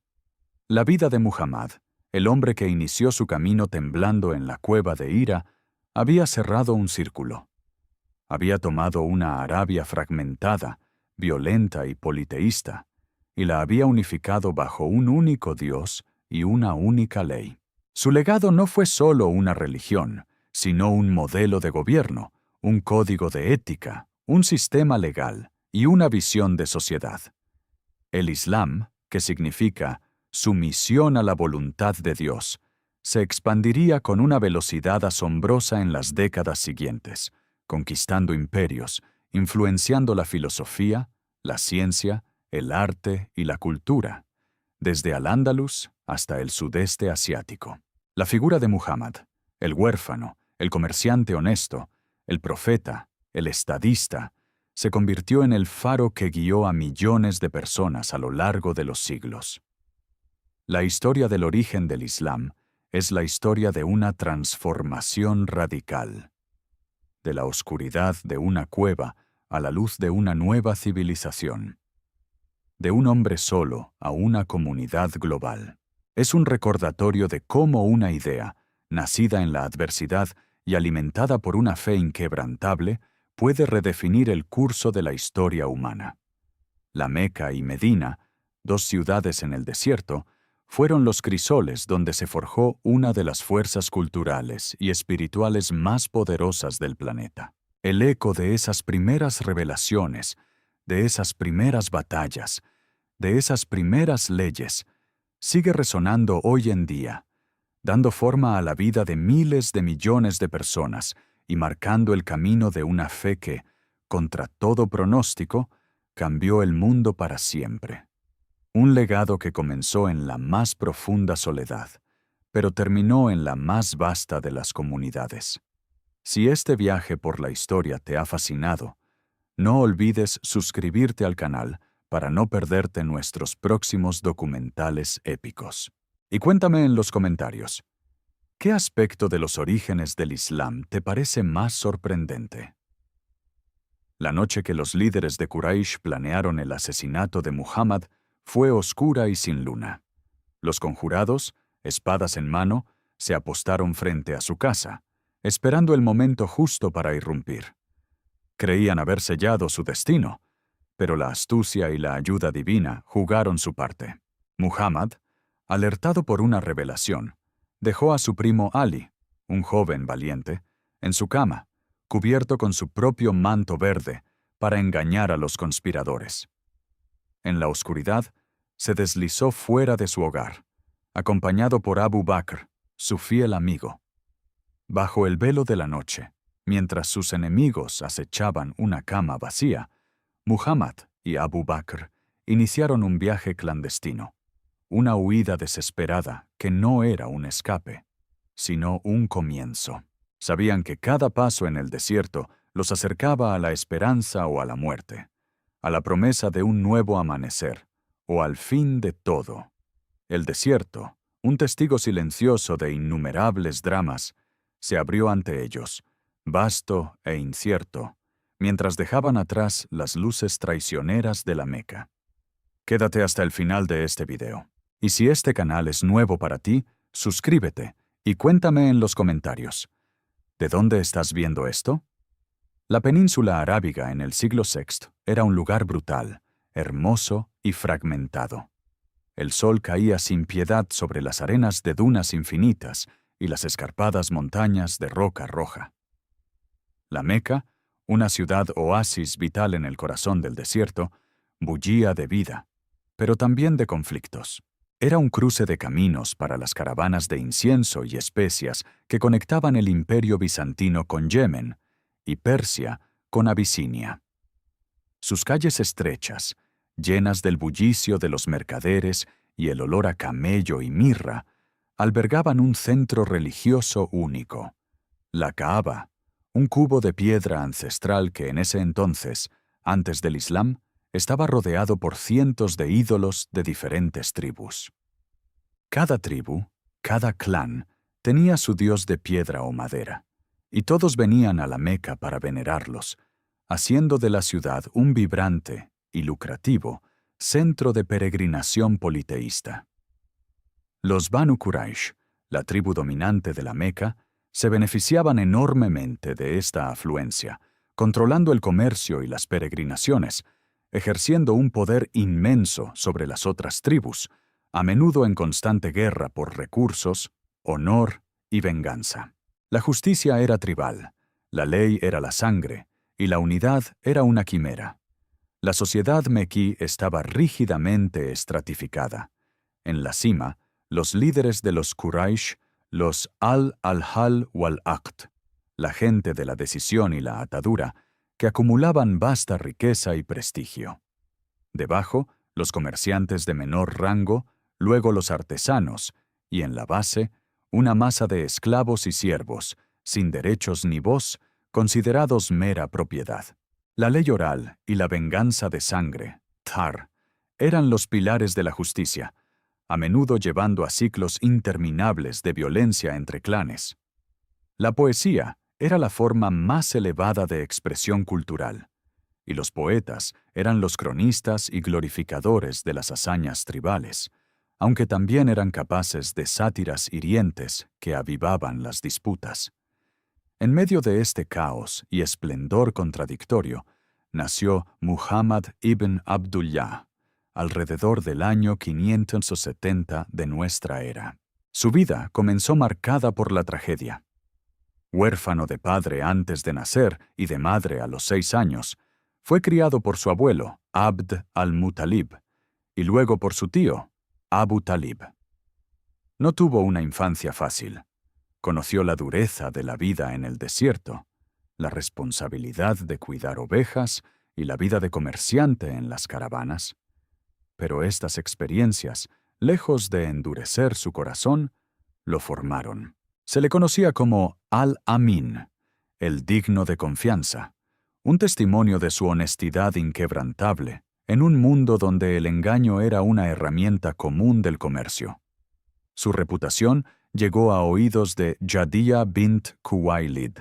La vida de Muhammad, el hombre que inició su camino temblando en la cueva de Hira, había cerrado un círculo. Había tomado una Arabia fragmentada, violenta y politeísta, y la había unificado bajo un único Dios y una única ley. Su legado no fue solo una religión, sino un modelo de gobierno, un código de ética, un sistema legal y una visión de sociedad. El Islam, que significa sumisión a la voluntad de Dios, se expandiría con una velocidad asombrosa en las décadas siguientes, conquistando imperios, influenciando la filosofía, la ciencia, el arte y la cultura, desde Al-Ándalus hasta el sudeste asiático. La figura de Muhammad, el huérfano, el comerciante honesto, el profeta, el estadista, se convirtió en el faro que guió a millones de personas a lo largo de los siglos. La historia del origen del Islam es la historia de una transformación radical, de la oscuridad de una cueva a la luz de una nueva civilización, de un hombre solo a una comunidad global. Es un recordatorio de cómo una idea, nacida en la adversidad y alimentada por una fe inquebrantable, puede redefinir el curso de la historia humana. La Meca y Medina, dos ciudades en el desierto, fueron los crisoles donde se forjó una de las fuerzas culturales y espirituales más poderosas del planeta. El eco de esas primeras revelaciones, de esas primeras batallas, de esas primeras leyes, sigue resonando hoy en día, dando forma a la vida de miles de millones de personas y marcando el camino de una fe que, contra todo pronóstico, cambió el mundo para siempre. Un legado que comenzó en la más profunda soledad, pero terminó en la más vasta de las comunidades. Si este viaje por la historia te ha fascinado, no olvides suscribirte al canal para no perderte nuestros próximos documentales épicos. Y cuéntame en los comentarios, ¿qué aspecto de los orígenes del Islam te parece más sorprendente? La noche que los líderes de Quraysh planearon el asesinato de Muhammad fue oscura y sin luna. Los conjurados, espadas en mano, se apostaron frente a su casa, esperando el momento justo para irrumpir. Creían haber sellado su destino, pero la astucia y la ayuda divina jugaron su parte. Muhammad, alertado por una revelación, dejó a su primo Ali, un joven valiente, en su cama, cubierto con su propio manto verde, para engañar a los conspiradores. En la oscuridad, se deslizó fuera de su hogar, acompañado por Abu Bakr, su fiel amigo. Bajo el velo de la noche, mientras sus enemigos acechaban una cama vacía, Muhammad y Abu Bakr iniciaron un viaje clandestino, una huida desesperada que no era un escape, sino un comienzo. Sabían que cada paso en el desierto los acercaba a la esperanza o a la muerte, a la promesa de un nuevo amanecer, o al fin de todo. El desierto, un testigo silencioso de innumerables dramas, se abrió ante ellos, vasto e incierto, mientras dejaban atrás las luces traicioneras de la Meca. Quédate hasta el final de este video. Y si este canal es nuevo para ti, suscríbete y cuéntame en los comentarios. ¿De dónde estás viendo esto? La península arábiga en el siglo VI era un lugar brutal, hermoso y fragmentado. El sol caía sin piedad sobre las arenas de dunas infinitas y las escarpadas montañas de roca roja. La Meca, una ciudad oasis vital en el corazón del desierto, bullía de vida, pero también de conflictos. Era un cruce de caminos para las caravanas de incienso y especias que conectaban el imperio bizantino con Yemen y Persia con Abisinia. Sus calles estrechas, llenas del bullicio de los mercaderes y el olor a camello y mirra, albergaban un centro religioso único, la Kaaba, un cubo de piedra ancestral que en ese entonces, antes del Islam, estaba rodeado por cientos de ídolos de diferentes tribus. Cada tribu, cada clan, tenía su dios de piedra o madera, y todos venían a la Meca para venerarlos, haciendo de la ciudad un vibrante y lucrativo centro de peregrinación politeísta. Los Banu Quraysh, la tribu dominante de la Meca, se beneficiaban enormemente de esta afluencia, controlando el comercio y las peregrinaciones, ejerciendo un poder inmenso sobre las otras tribus, a menudo en constante guerra por recursos, honor y venganza. La justicia era tribal, la ley era la sangre, y la unidad era una quimera. La sociedad mequí estaba rígidamente estratificada. En la cima, los líderes de los Quraysh, los al-Hal wal-Aqd, la gente de la decisión y la atadura, que acumulaban vasta riqueza y prestigio. Debajo, los comerciantes de menor rango, luego los artesanos, y en la base, una masa de esclavos y siervos, sin derechos ni voz, considerados mera propiedad. La ley oral y la venganza de sangre, tar, eran los pilares de la justicia, a menudo llevando a ciclos interminables de violencia entre clanes. La poesía era la forma más elevada de expresión cultural, y los poetas eran los cronistas y glorificadores de las hazañas tribales, aunque también eran capaces de sátiras hirientes que avivaban las disputas. En medio de este caos y esplendor contradictorio, nació Muhammad ibn Abdullah, alrededor del año 570 de nuestra era. Su vida comenzó marcada por la tragedia. Huérfano de padre antes de nacer y de madre a los 6 años, fue criado por su abuelo, Abd al-Muttalib, y luego por su tío, Abu Talib. No tuvo una infancia fácil. Conoció la dureza de la vida en el desierto, la responsabilidad de cuidar ovejas y la vida de comerciante en las caravanas. Pero estas experiencias, lejos de endurecer su corazón, lo formaron. Se le conocía como Al-Amin, el digno de confianza, un testimonio de su honestidad inquebrantable en un mundo donde el engaño era una herramienta común del comercio. Su reputación llegó a oídos de Jadiyya bint Khuwaylid,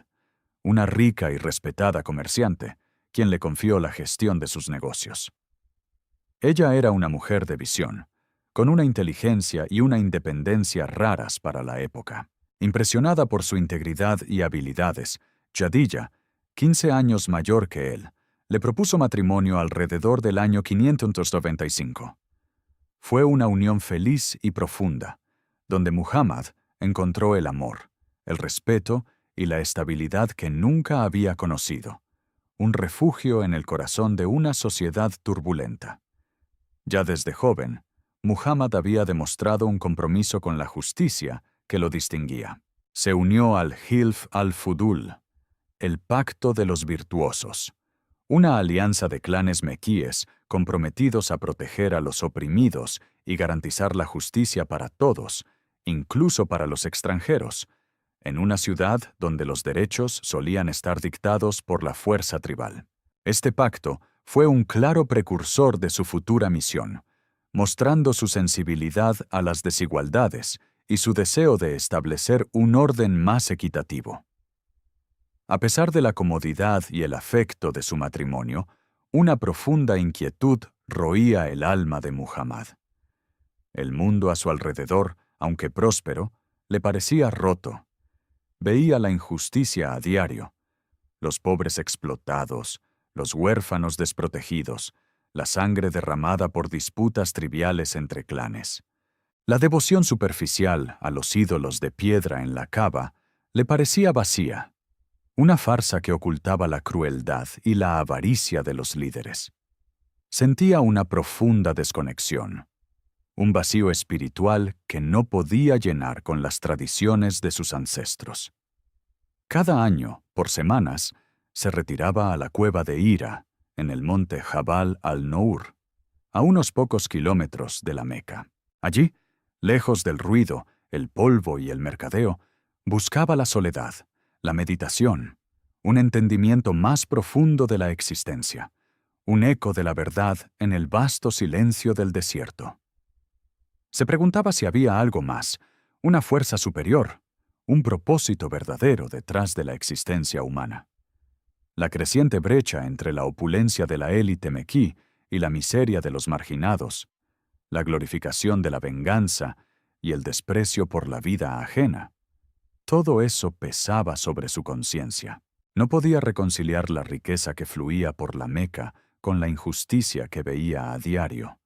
una rica y respetada comerciante, quien le confió la gestión de sus negocios. Ella era una mujer de visión, con una inteligencia y una independencia raras para la época. Impresionada por su integridad y habilidades, Jadiyya, 15 años mayor que él, le propuso matrimonio alrededor del año 595. Fue una unión feliz y profunda, donde Muhammad encontró el amor, el respeto y la estabilidad que nunca había conocido, un refugio en el corazón de una sociedad turbulenta. Ya desde joven, Muhammad había demostrado un compromiso con la justicia que lo distinguía. Se unió al Hilf al-Fudul, el Pacto de los Virtuosos, una alianza de clanes mequíes comprometidos a proteger a los oprimidos y garantizar la justicia para todos, incluso para los extranjeros, en una ciudad donde los derechos solían estar dictados por la fuerza tribal. Este pacto fue un claro precursor de su futura misión, mostrando su sensibilidad a las desigualdades y su deseo de establecer un orden más equitativo. A pesar de la comodidad y el afecto de su matrimonio, una profunda inquietud roía el alma de Muhammad. El mundo a su alrededor, aunque próspero, le parecía roto. Veía la injusticia a diario, los pobres explotados, los huérfanos desprotegidos, la sangre derramada por disputas triviales entre clanes. La devoción superficial a los ídolos de piedra en la Kaaba le parecía vacía, una farsa que ocultaba la crueldad y la avaricia de los líderes. Sentía una profunda desconexión, un vacío espiritual que no podía llenar con las tradiciones de sus ancestros. Cada año, por semanas, se retiraba a la cueva de Hira, en el monte Jabal al-Nour, a unos pocos kilómetros de la Meca. Allí, lejos del ruido, el polvo y el mercadeo, buscaba la soledad, la meditación, un entendimiento más profundo de la existencia, un eco de la verdad en el vasto silencio del desierto. Se preguntaba si había algo más, una fuerza superior, un propósito verdadero detrás de la existencia humana. La creciente brecha entre la opulencia de la élite mequí y la miseria de los marginados, la glorificación de la venganza y el desprecio por la vida ajena. Todo eso pesaba sobre su conciencia. No podía reconciliar la riqueza que fluía por la Meca con la injusticia que veía a diario.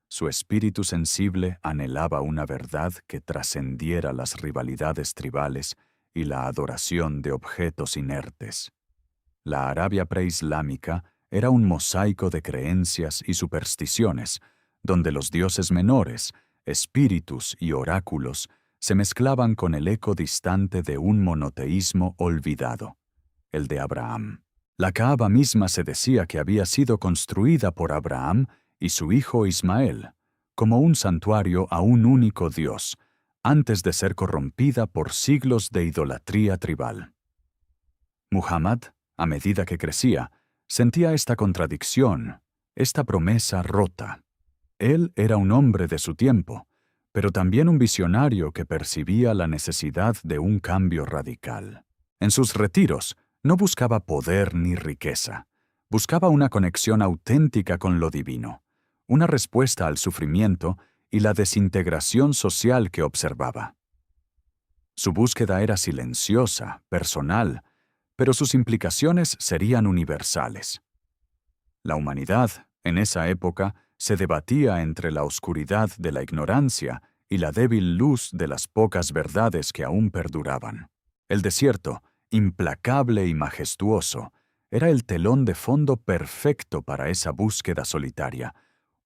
Su espíritu sensible anhelaba una verdad que trascendiera las rivalidades tribales y la adoración de objetos inertes. La Arabia preislámica era un mosaico de creencias y supersticiones, donde los dioses menores, espíritus y oráculos se mezclaban con el eco distante de un monoteísmo olvidado, el de Abraham. La Kaaba misma se decía que había sido construida por Abraham y su hijo Ismael, como un santuario a un único Dios, antes de ser corrompida por siglos de idolatría tribal. Muhammad, a medida que crecía, sentía esta contradicción, esta promesa rota. Él era un hombre de su tiempo, pero también un visionario que percibía la necesidad de un cambio radical. En sus retiros, no buscaba poder ni riqueza. Buscaba una conexión auténtica con lo divino, una respuesta al sufrimiento y la desintegración social que observaba. Su búsqueda era silenciosa, personal, pero sus implicaciones serían universales. La humanidad, en esa época, se debatía entre la oscuridad de la ignorancia y la débil luz de las pocas verdades que aún perduraban. El desierto, implacable y majestuoso, era el telón de fondo perfecto para esa búsqueda solitaria,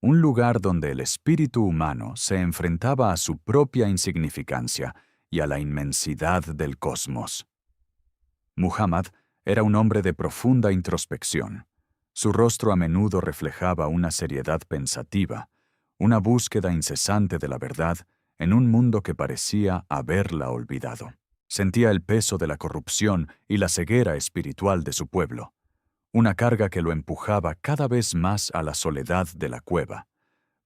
un lugar donde el espíritu humano se enfrentaba a su propia insignificancia y a la inmensidad del cosmos. Muhammad era un hombre de profunda introspección. Su rostro a menudo reflejaba una seriedad pensativa, una búsqueda incesante de la verdad en un mundo que parecía haberla olvidado. Sentía el peso de la corrupción y la ceguera espiritual de su pueblo, una carga que lo empujaba cada vez más a la soledad de la cueva,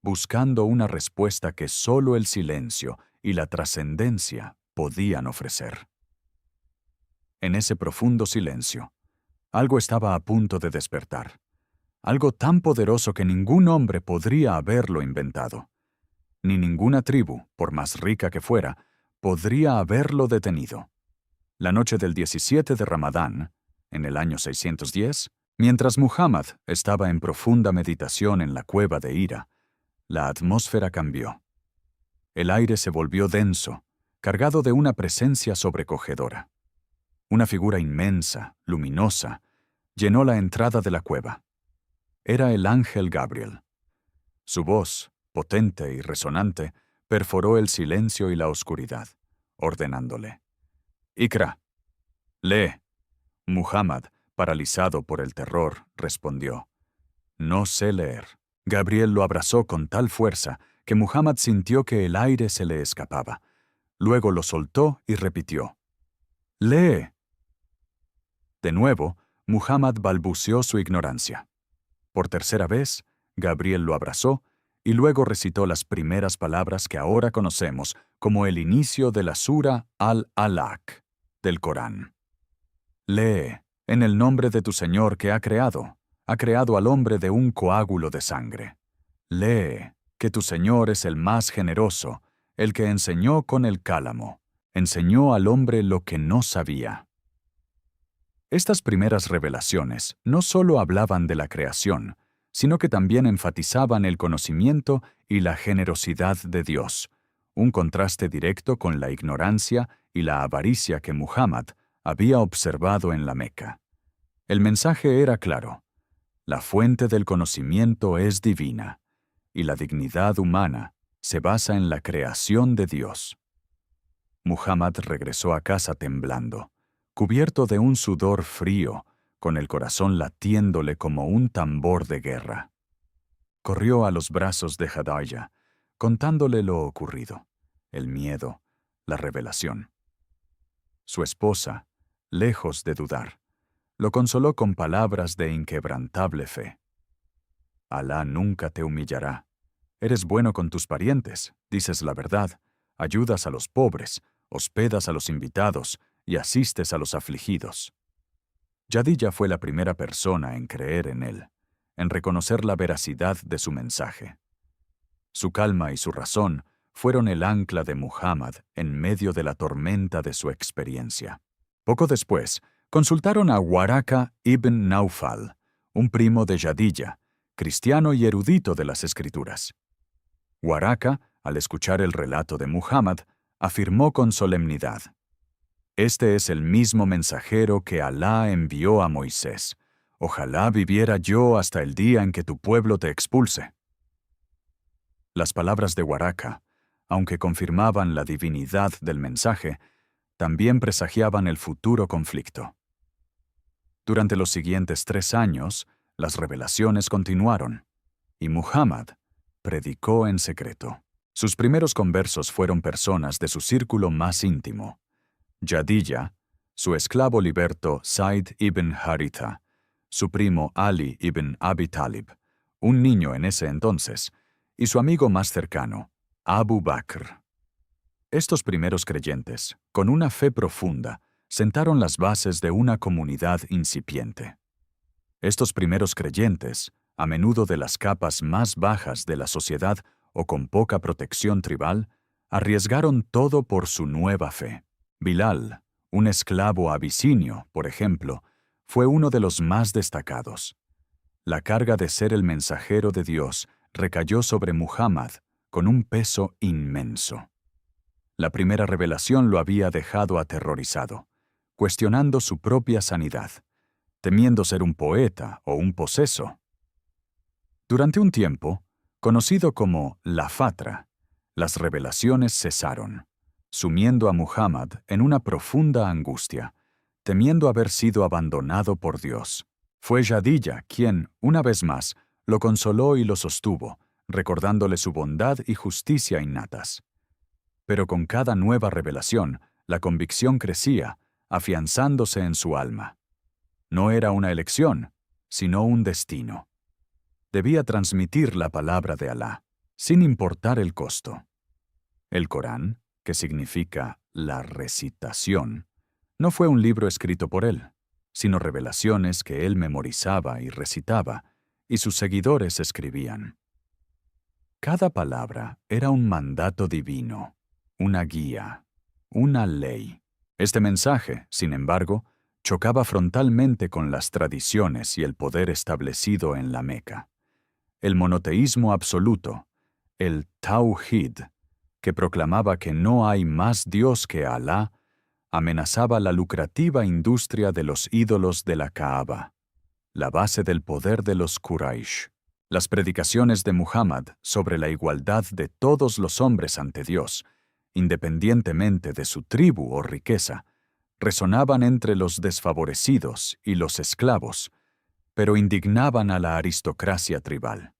buscando una respuesta que solo el silencio y la trascendencia podían ofrecer. En ese profundo silencio, algo estaba a punto de despertar, algo tan poderoso que ningún hombre podría haberlo inventado, ni ninguna tribu, por más rica que fuera, podría haberlo detenido. La noche del 17 de Ramadán, en el año 610, mientras Muhammad estaba en profunda meditación en la cueva de Hira, la atmósfera cambió. El aire se volvió denso, cargado de una presencia sobrecogedora. Una figura inmensa, luminosa, llenó la entrada de la cueva. Era el ángel Gabriel. Su voz, potente y resonante, perforó el silencio y la oscuridad, ordenándole: «Iqra, lee». Muhammad, paralizado por el terror, respondió: «No sé leer». Gabriel lo abrazó con tal fuerza que Muhammad sintió que el aire se le escapaba. Luego lo soltó y repitió: «Lee». De nuevo, Muhammad balbuceó su ignorancia. Por tercera vez, Gabriel lo abrazó y luego recitó las primeras palabras que ahora conocemos como el inicio de la Sura Al-Alaq del Corán. «Lee, en el nombre de tu Señor que ha creado al hombre de un coágulo de sangre. Lee, que tu Señor es el más generoso, el que enseñó con el cálamo, enseñó al hombre lo que no sabía». Estas primeras revelaciones no solo hablaban de la creación, sino que también enfatizaban el conocimiento y la generosidad de Dios, un contraste directo con la ignorancia y la avaricia que Muhammad había observado en la Meca. El mensaje era claro: la fuente del conocimiento es divina, y la dignidad humana se basa en la creación de Dios. Muhammad regresó a casa temblando, cubierto de un sudor frío, con el corazón latiéndole como un tambor de guerra. Corrió a los brazos de Hadaya, contándole lo ocurrido, el miedo, la revelación. Su esposa, lejos de dudar, lo consoló con palabras de inquebrantable fe. «Alá nunca te humillará. Eres bueno con tus parientes, dices la verdad, ayudas a los pobres, hospedas a los invitados y asistes a los afligidos». Yadilla fue la primera persona en creer en él, en reconocer la veracidad de su mensaje. Su calma y su razón fueron el ancla de Muhammad en medio de la tormenta de su experiencia. Poco después, consultaron a Waraka ibn Naufal, un primo de Yadilla, cristiano y erudito de las Escrituras. Waraka, al escuchar el relato de Muhammad, afirmó con solemnidad: «Este es el mismo mensajero que Alá envió a Moisés. Ojalá viviera yo hasta el día en que tu pueblo te expulse». Las palabras de Waraka, aunque confirmaban la divinidad del mensaje, también presagiaban el futuro conflicto. Durante los siguientes 3 años, las revelaciones continuaron, y Muhammad predicó en secreto. Sus primeros conversos fueron personas de su círculo más íntimo: Yadilla, su esclavo liberto Zaid ibn Haritha, su primo Ali ibn Abi Talib, un niño en ese entonces, y su amigo más cercano, Abu Bakr. Estos primeros creyentes, con una fe profunda, sentaron las bases de una comunidad incipiente. Estos primeros creyentes, a menudo de las capas más bajas de la sociedad o con poca protección tribal, arriesgaron todo por su nueva fe. Bilal, un esclavo abisinio, por ejemplo, fue uno de los más destacados. La carga de ser el mensajero de Dios recayó sobre Muhammad con un peso inmenso. La primera revelación lo había dejado aterrorizado, cuestionando su propia sanidad, temiendo ser un poeta o un poseso. Durante un tiempo, conocido como la Fatra, las revelaciones cesaron, sumiendo a Muhammad en una profunda angustia, temiendo haber sido abandonado por Dios. Fue Yadilla quien, una vez más, lo consoló y lo sostuvo, recordándole su bondad y justicia innatas. Pero con cada nueva revelación, la convicción crecía, afianzándose en su alma. No era una elección, sino un destino. Debía transmitir la palabra de Alá, sin importar el costo. El Corán, que significa la recitación, no fue un libro escrito por él, sino revelaciones que él memorizaba y recitaba, y sus seguidores escribían. Cada palabra era un mandato divino, una guía, una ley. Este mensaje, sin embargo, chocaba frontalmente con las tradiciones y el poder establecido en la Meca. El monoteísmo absoluto, el Tawhid, que proclamaba que no hay más Dios que Alá, amenazaba la lucrativa industria de los ídolos de la Kaaba, la base del poder de los Quraysh. Las predicaciones de Muhammad sobre la igualdad de todos los hombres ante Dios, independientemente de su tribu o riqueza, resonaban entre los desfavorecidos y los esclavos, pero indignaban a la aristocracia tribal.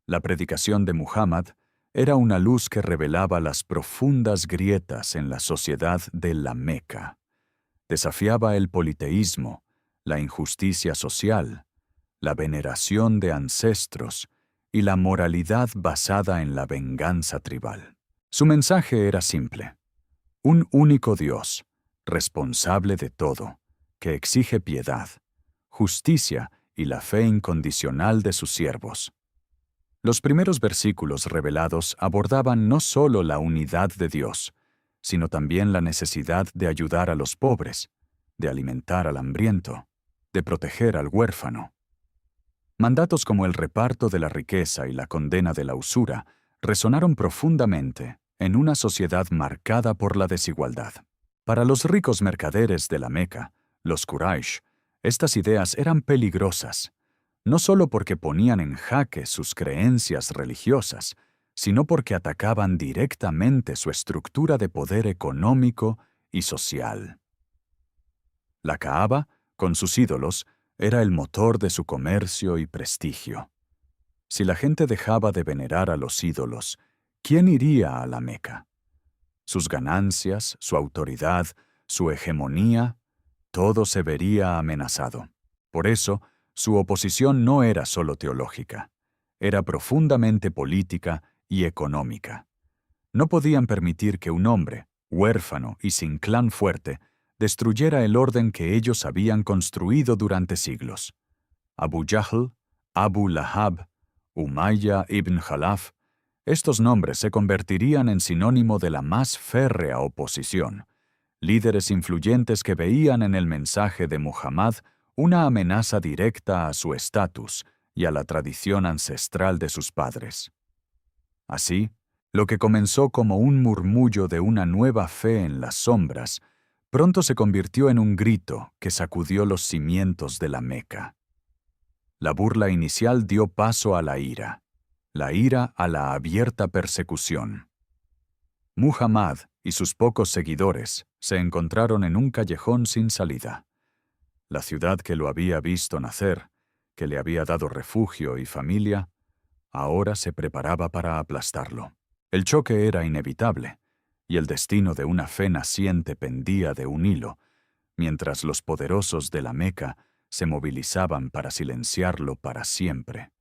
La predicación de Muhammad era una luz que revelaba las profundas grietas en la sociedad de la Meca. Desafiaba el politeísmo, la injusticia social, la veneración de ancestros y la moralidad basada en la venganza tribal. Su mensaje era simple: un único Dios, responsable de todo, que exige piedad, justicia y la fe incondicional de sus siervos. Los primeros versículos revelados abordaban no solo la unidad de Dios, sino también la necesidad de ayudar a los pobres, de alimentar al hambriento, de proteger al huérfano. Mandatos como el reparto de la riqueza y la condena de la usura resonaron profundamente en una sociedad marcada por la desigualdad. Para los ricos mercaderes de la Meca, los Quraysh, estas ideas eran peligrosas, no solo porque ponían en jaque sus creencias religiosas, sino porque atacaban directamente su estructura de poder económico y social. La Kaaba, con sus ídolos, era el motor de su comercio y prestigio. Si la gente dejaba de venerar a los ídolos, ¿quién iría a la Meca? Sus ganancias, su autoridad, su hegemonía, todo se vería amenazado. Por eso, su oposición no era solo teológica, era profundamente política y económica. No podían permitir que un hombre, huérfano y sin clan fuerte, destruyera el orden que ellos habían construido durante siglos. Abu Jahl, Abu Lahab, Umayya ibn Khalaf, estos nombres se convertirían en sinónimo de la más férrea oposición, líderes influyentes que veían en el mensaje de Muhammad una amenaza directa a su estatus y a la tradición ancestral de sus padres. Así, lo que comenzó como un murmullo de una nueva fe en las sombras, pronto se convirtió en un grito que sacudió los cimientos de la Meca. La burla inicial dio paso a la ira a la abierta persecución. Muhammad y sus pocos seguidores se encontraron en un callejón sin salida. La ciudad que lo había visto nacer, que le había dado refugio y familia, ahora se preparaba para aplastarlo. El choque era inevitable, y el destino de una fe naciente pendía de un hilo, mientras los poderosos de la Meca se movilizaban para silenciarlo para siempre.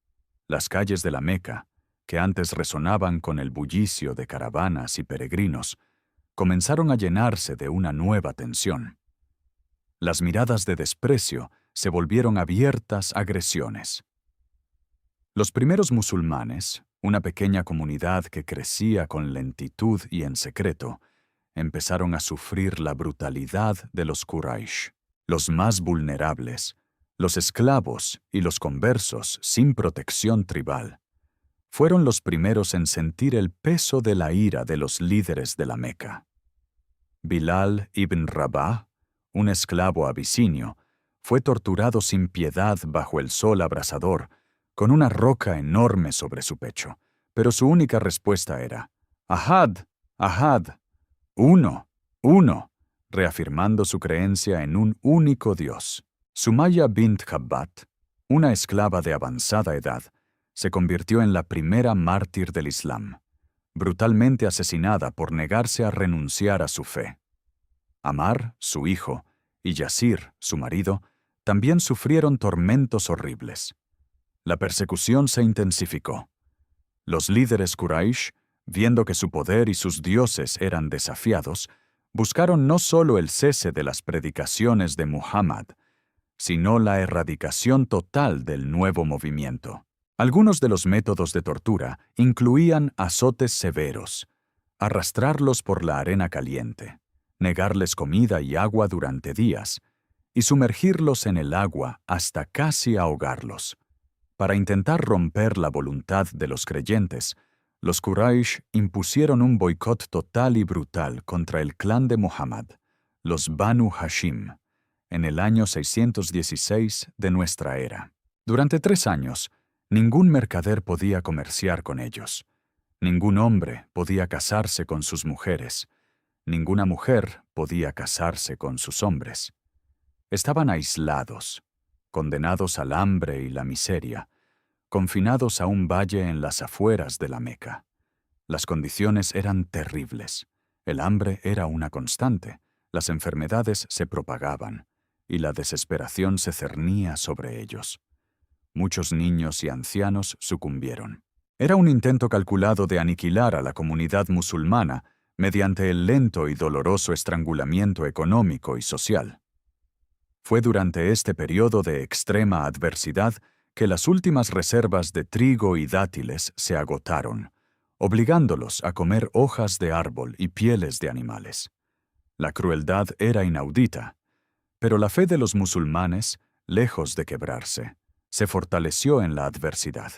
Las calles de la Meca, que antes resonaban con el bullicio de caravanas y peregrinos, comenzaron a llenarse de una nueva tensión. Las miradas de desprecio se volvieron abiertas agresiones. Los primeros musulmanes, una pequeña comunidad que crecía con lentitud y en secreto, empezaron a sufrir la brutalidad de los Quraysh, los más vulnerables, los esclavos y los conversos sin protección tribal. Fueron los primeros en sentir el peso de la ira de los líderes de la Meca. Bilal ibn Rabah, un esclavo abisinio, fue torturado sin piedad bajo el sol abrasador, con una roca enorme sobre su pecho, pero su única respuesta era «Ahad, Ahad, uno, uno», reafirmando su creencia en un único Dios. Sumaya bint Jabbat, una esclava de avanzada edad, se convirtió en la primera mártir del Islam, brutalmente asesinada por negarse a renunciar a su fe. Amar, su hijo, y Yasir, su marido, también sufrieron tormentos horribles. La persecución se intensificó. Los líderes Quraysh, viendo que su poder y sus dioses eran desafiados, buscaron no solo el cese de las predicaciones de Muhammad, sino la erradicación total del nuevo movimiento. Algunos de los métodos de tortura incluían azotes severos, arrastrarlos por la arena caliente, negarles comida y agua durante días, y sumergirlos en el agua hasta casi ahogarlos. Para intentar romper la voluntad de los creyentes, los Quraysh impusieron un boicot total y brutal contra el clan de Muhammad, los Banu Hashim, en el año 616 de nuestra era. Durante 3 años, ningún mercader podía comerciar con ellos. Ningún hombre podía casarse con sus mujeres. Ninguna mujer podía casarse con sus hombres. Estaban aislados, condenados al hambre y la miseria, confinados a un valle en las afueras de la Meca. Las condiciones eran terribles. El hambre era una constante, las enfermedades se propagaban, y la desesperación se cernía sobre ellos. Muchos niños y ancianos sucumbieron. Era un intento calculado de aniquilar a la comunidad musulmana mediante el lento y doloroso estrangulamiento económico y social. Fue durante este periodo de extrema adversidad que las últimas reservas de trigo y dátiles se agotaron, obligándolos a comer hojas de árbol y pieles de animales. La crueldad era inaudita, pero la fe de los musulmanes, lejos de quebrarse, se fortaleció en la adversidad.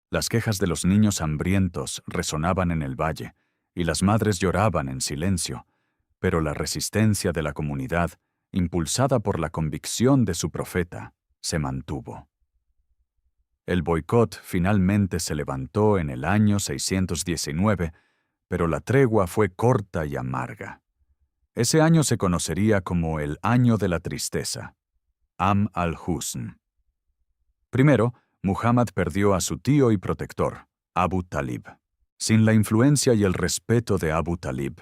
Las quejas de los niños hambrientos resonaban en el valle, y las madres lloraban en silencio, pero la resistencia de la comunidad, impulsada por la convicción de su profeta, se mantuvo. El boicot finalmente se levantó en el año 619, pero la tregua fue corta y amarga. Ese año se conocería como el Año de la Tristeza, Am al-Huzn. Primero, Muhammad perdió a su tío y protector, Abu Talib. Sin la influencia y el respeto de Abu Talib,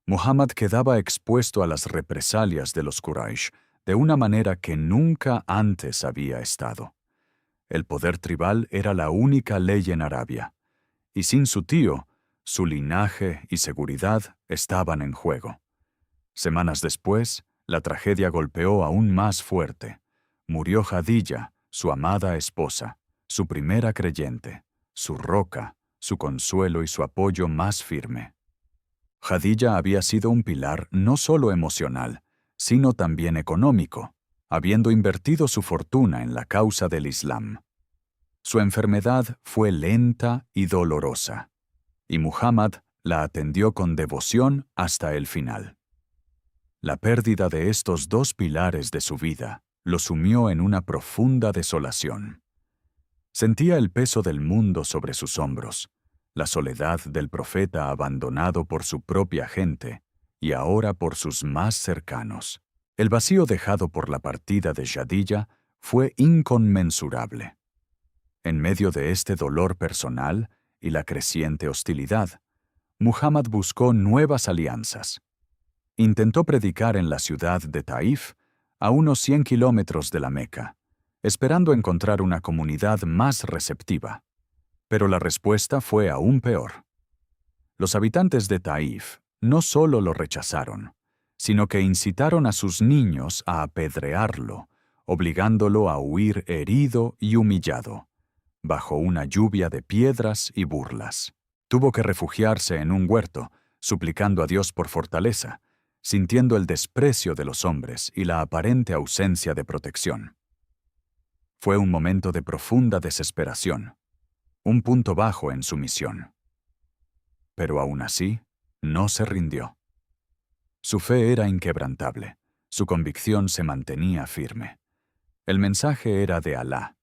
Muhammad quedaba expuesto a las represalias de los Quraysh de una manera que nunca antes había estado. El poder tribal era la única ley en Arabia, y sin su tío, su linaje y seguridad estaban en juego. Semanas después, la tragedia golpeó aún más fuerte. Murió Jadilla, su amada esposa, su primera creyente, su roca, su consuelo y su apoyo más firme. Jadilla había sido un pilar no solo emocional, sino también económico, habiendo invertido su fortuna en la causa del Islam. Su enfermedad fue lenta y dolorosa, y Muhammad la atendió con devoción hasta el final. La pérdida de estos 2 pilares de su vida lo sumió en una profunda desolación. Sentía el peso del mundo sobre sus hombros, la soledad del profeta abandonado por su propia gente y ahora por sus más cercanos. El vacío dejado por la partida de Jadilla fue inconmensurable. En medio de este dolor personal y la creciente hostilidad, Muhammad buscó nuevas alianzas. Intentó predicar en la ciudad de Taif, a unos 100 kilómetros de la Meca, esperando encontrar una comunidad más receptiva. Pero la respuesta fue aún peor. Los habitantes de Taif no solo lo rechazaron, sino que incitaron a sus niños a apedrearlo, obligándolo a huir herido y humillado, bajo una lluvia de piedras y burlas. Tuvo que refugiarse en un huerto, suplicando a Dios por fortaleza, sintiendo el desprecio de los hombres y la aparente ausencia de protección. Fue un momento de profunda desesperación, un punto bajo en su misión. Pero aún así, no se rindió. Su fe era inquebrantable, su convicción se mantenía firme. El mensaje era de Alá,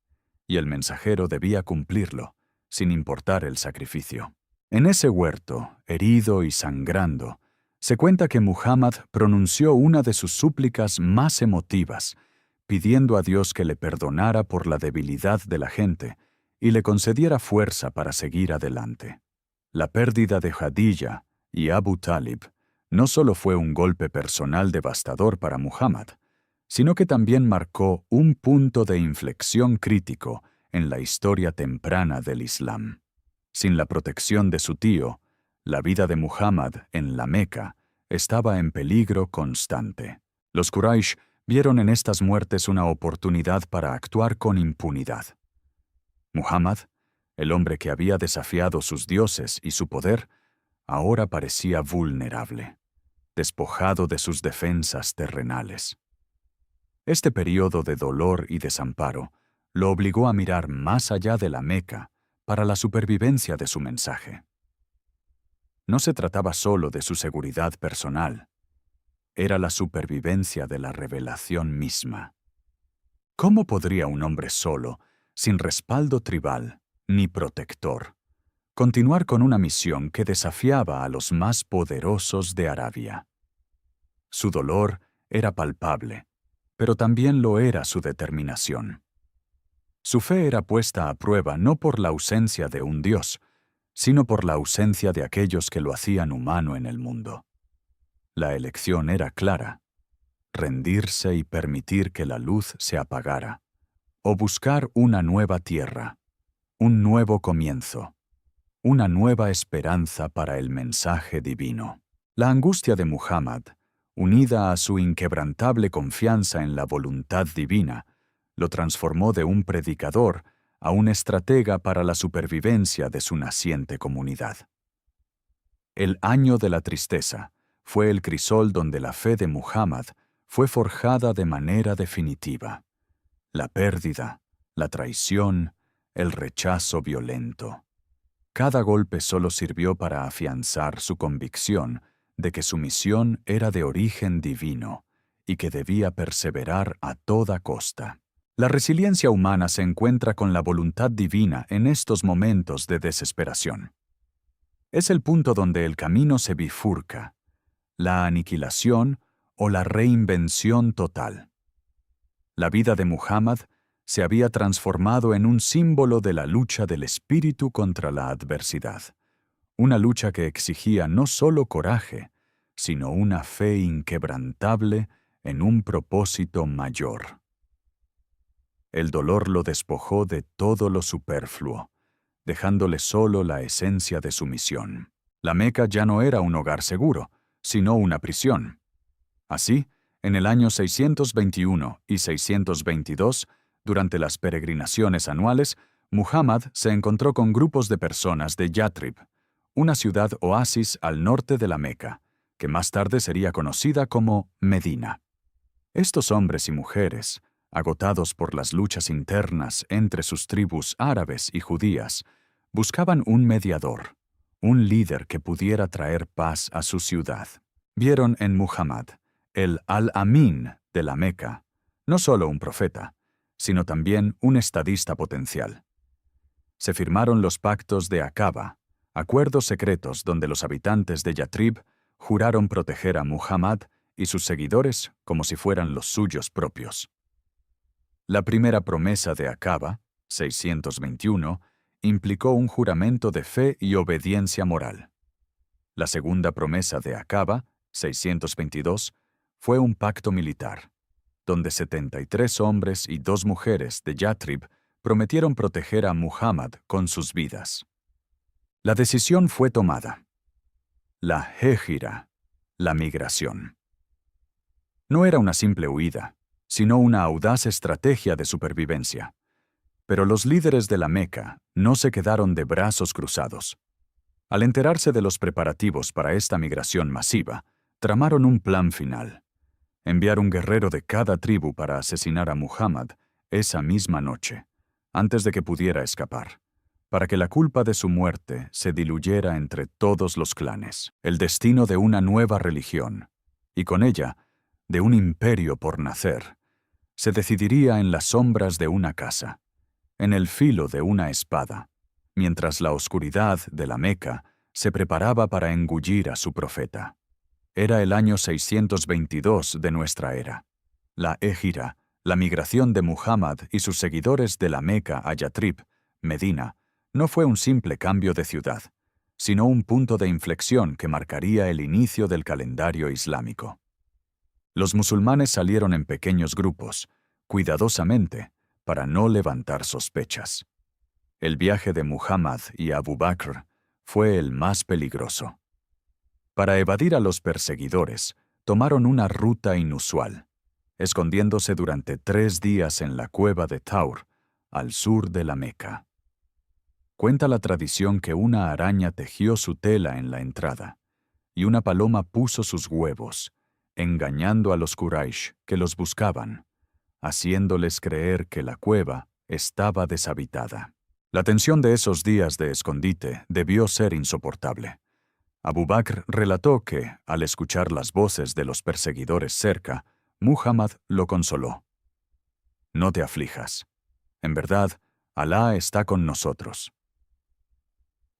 y el mensajero debía cumplirlo, sin importar el sacrificio. En ese huerto, herido y sangrando, se cuenta que Muhammad pronunció una de sus súplicas más emotivas, pidiendo a Dios que le perdonara por la debilidad de la gente y le concediera fuerza para seguir adelante. La pérdida de Khadija y Abu Talib no solo fue un golpe personal devastador para Muhammad, sino que también marcó un punto de inflexión crítico en la historia temprana del Islam. Sin la protección de su tío, la vida de Muhammad en la Meca estaba en peligro constante. Los Quraysh vieron en estas muertes una oportunidad para actuar con impunidad. Muhammad, el hombre que había desafiado sus dioses y su poder, ahora parecía vulnerable, despojado de sus defensas terrenales. Este periodo de dolor y desamparo lo obligó a mirar más allá de la Meca para la supervivencia de su mensaje. No se trataba solo de su seguridad personal, era la supervivencia de la revelación misma. ¿Cómo podría un hombre solo, sin respaldo tribal ni protector, continuar con una misión que desafiaba a los más poderosos de Arabia? Su dolor era palpable, pero también lo era su determinación. Su fe era puesta a prueba no por la ausencia de un Dios, sino por la ausencia de aquellos que lo hacían humano en el mundo. La elección era clara: rendirse y permitir que la luz se apagara, o buscar una nueva tierra, un nuevo comienzo, una nueva esperanza para el mensaje divino. La angustia de Muhammad, unida a su inquebrantable confianza en la voluntad divina, lo transformó de un predicador a un estratega para la supervivencia de su naciente comunidad. El año de la tristeza fue el crisol donde la fe de Muhammad fue forjada de manera definitiva. La pérdida, la traición, el rechazo violento. Cada golpe solo sirvió para afianzar su convicción de que su misión era de origen divino y que debía perseverar a toda costa. La resiliencia humana se encuentra con la voluntad divina en estos momentos de desesperación. Es el punto donde el camino se bifurca, la aniquilación o la reinvención total. La vida de Muhammad se había transformado en un símbolo de la lucha del espíritu contra la adversidad, una lucha que exigía no solo coraje, sino una fe inquebrantable en un propósito mayor. El dolor lo despojó de todo lo superfluo, dejándole solo la esencia de su misión. La Meca ya no era un hogar seguro, sino una prisión. Así, en el año 621 y 622, durante las peregrinaciones anuales, Muhammad se encontró con grupos de personas de Yatrib, una ciudad oasis al norte de la Meca, que más tarde sería conocida como Medina. Estos hombres y mujeres, agotados por las luchas internas entre sus tribus árabes y judías, buscaban un mediador, un líder que pudiera traer paz a su ciudad. Vieron en Muhammad, el Al-Amin de la Meca, no solo un profeta, sino también un estadista potencial. Se firmaron los pactos de Aqaba, acuerdos secretos donde los habitantes de Yatrib juraron proteger a Muhammad y sus seguidores como si fueran los suyos propios. La primera promesa de Aqaba, 621, implicó un juramento de fe y obediencia moral. La segunda promesa de Aqaba, 622, fue un pacto militar, donde 73 hombres y 2 mujeres de Yatrib prometieron proteger a Muhammad con sus vidas. La decisión fue tomada. La hégira, la migración. No era una simple huida, sino una audaz estrategia de supervivencia. Pero los líderes de la Meca no se quedaron de brazos cruzados. Al enterarse de los preparativos para esta migración masiva, tramaron un plan final: enviar un guerrero de cada tribu para asesinar a Muhammad esa misma noche, antes de que pudiera escapar, para que la culpa de su muerte se diluyera entre todos los clanes, el destino de una nueva religión, y con ella, de un imperio por nacer, se decidiría en las sombras de una casa, en el filo de una espada, mientras la oscuridad de la Meca se preparaba para engullir a su profeta. Era el año 622 de nuestra era. La hégira, la migración de Muhammad y sus seguidores de la Meca a Yatrib, Medina, no fue un simple cambio de ciudad, sino un punto de inflexión que marcaría el inicio del calendario islámico. Los musulmanes salieron en pequeños grupos, cuidadosamente, para no levantar sospechas. El viaje de Muhammad y Abu Bakr fue el más peligroso. Para evadir a los perseguidores, tomaron una ruta inusual, escondiéndose durante 3 días en la cueva de Taur, al sur de la Meca. Cuenta la tradición que una araña tejió su tela en la entrada, y una paloma puso sus huevos, engañando a los Quraysh que los buscaban, haciéndoles creer que la cueva estaba deshabitada. La tensión de esos días de escondite debió ser insoportable. Abu Bakr relató que, al escuchar las voces de los perseguidores cerca, Muhammad lo consoló. «No te aflijas. En verdad, Alá está con nosotros».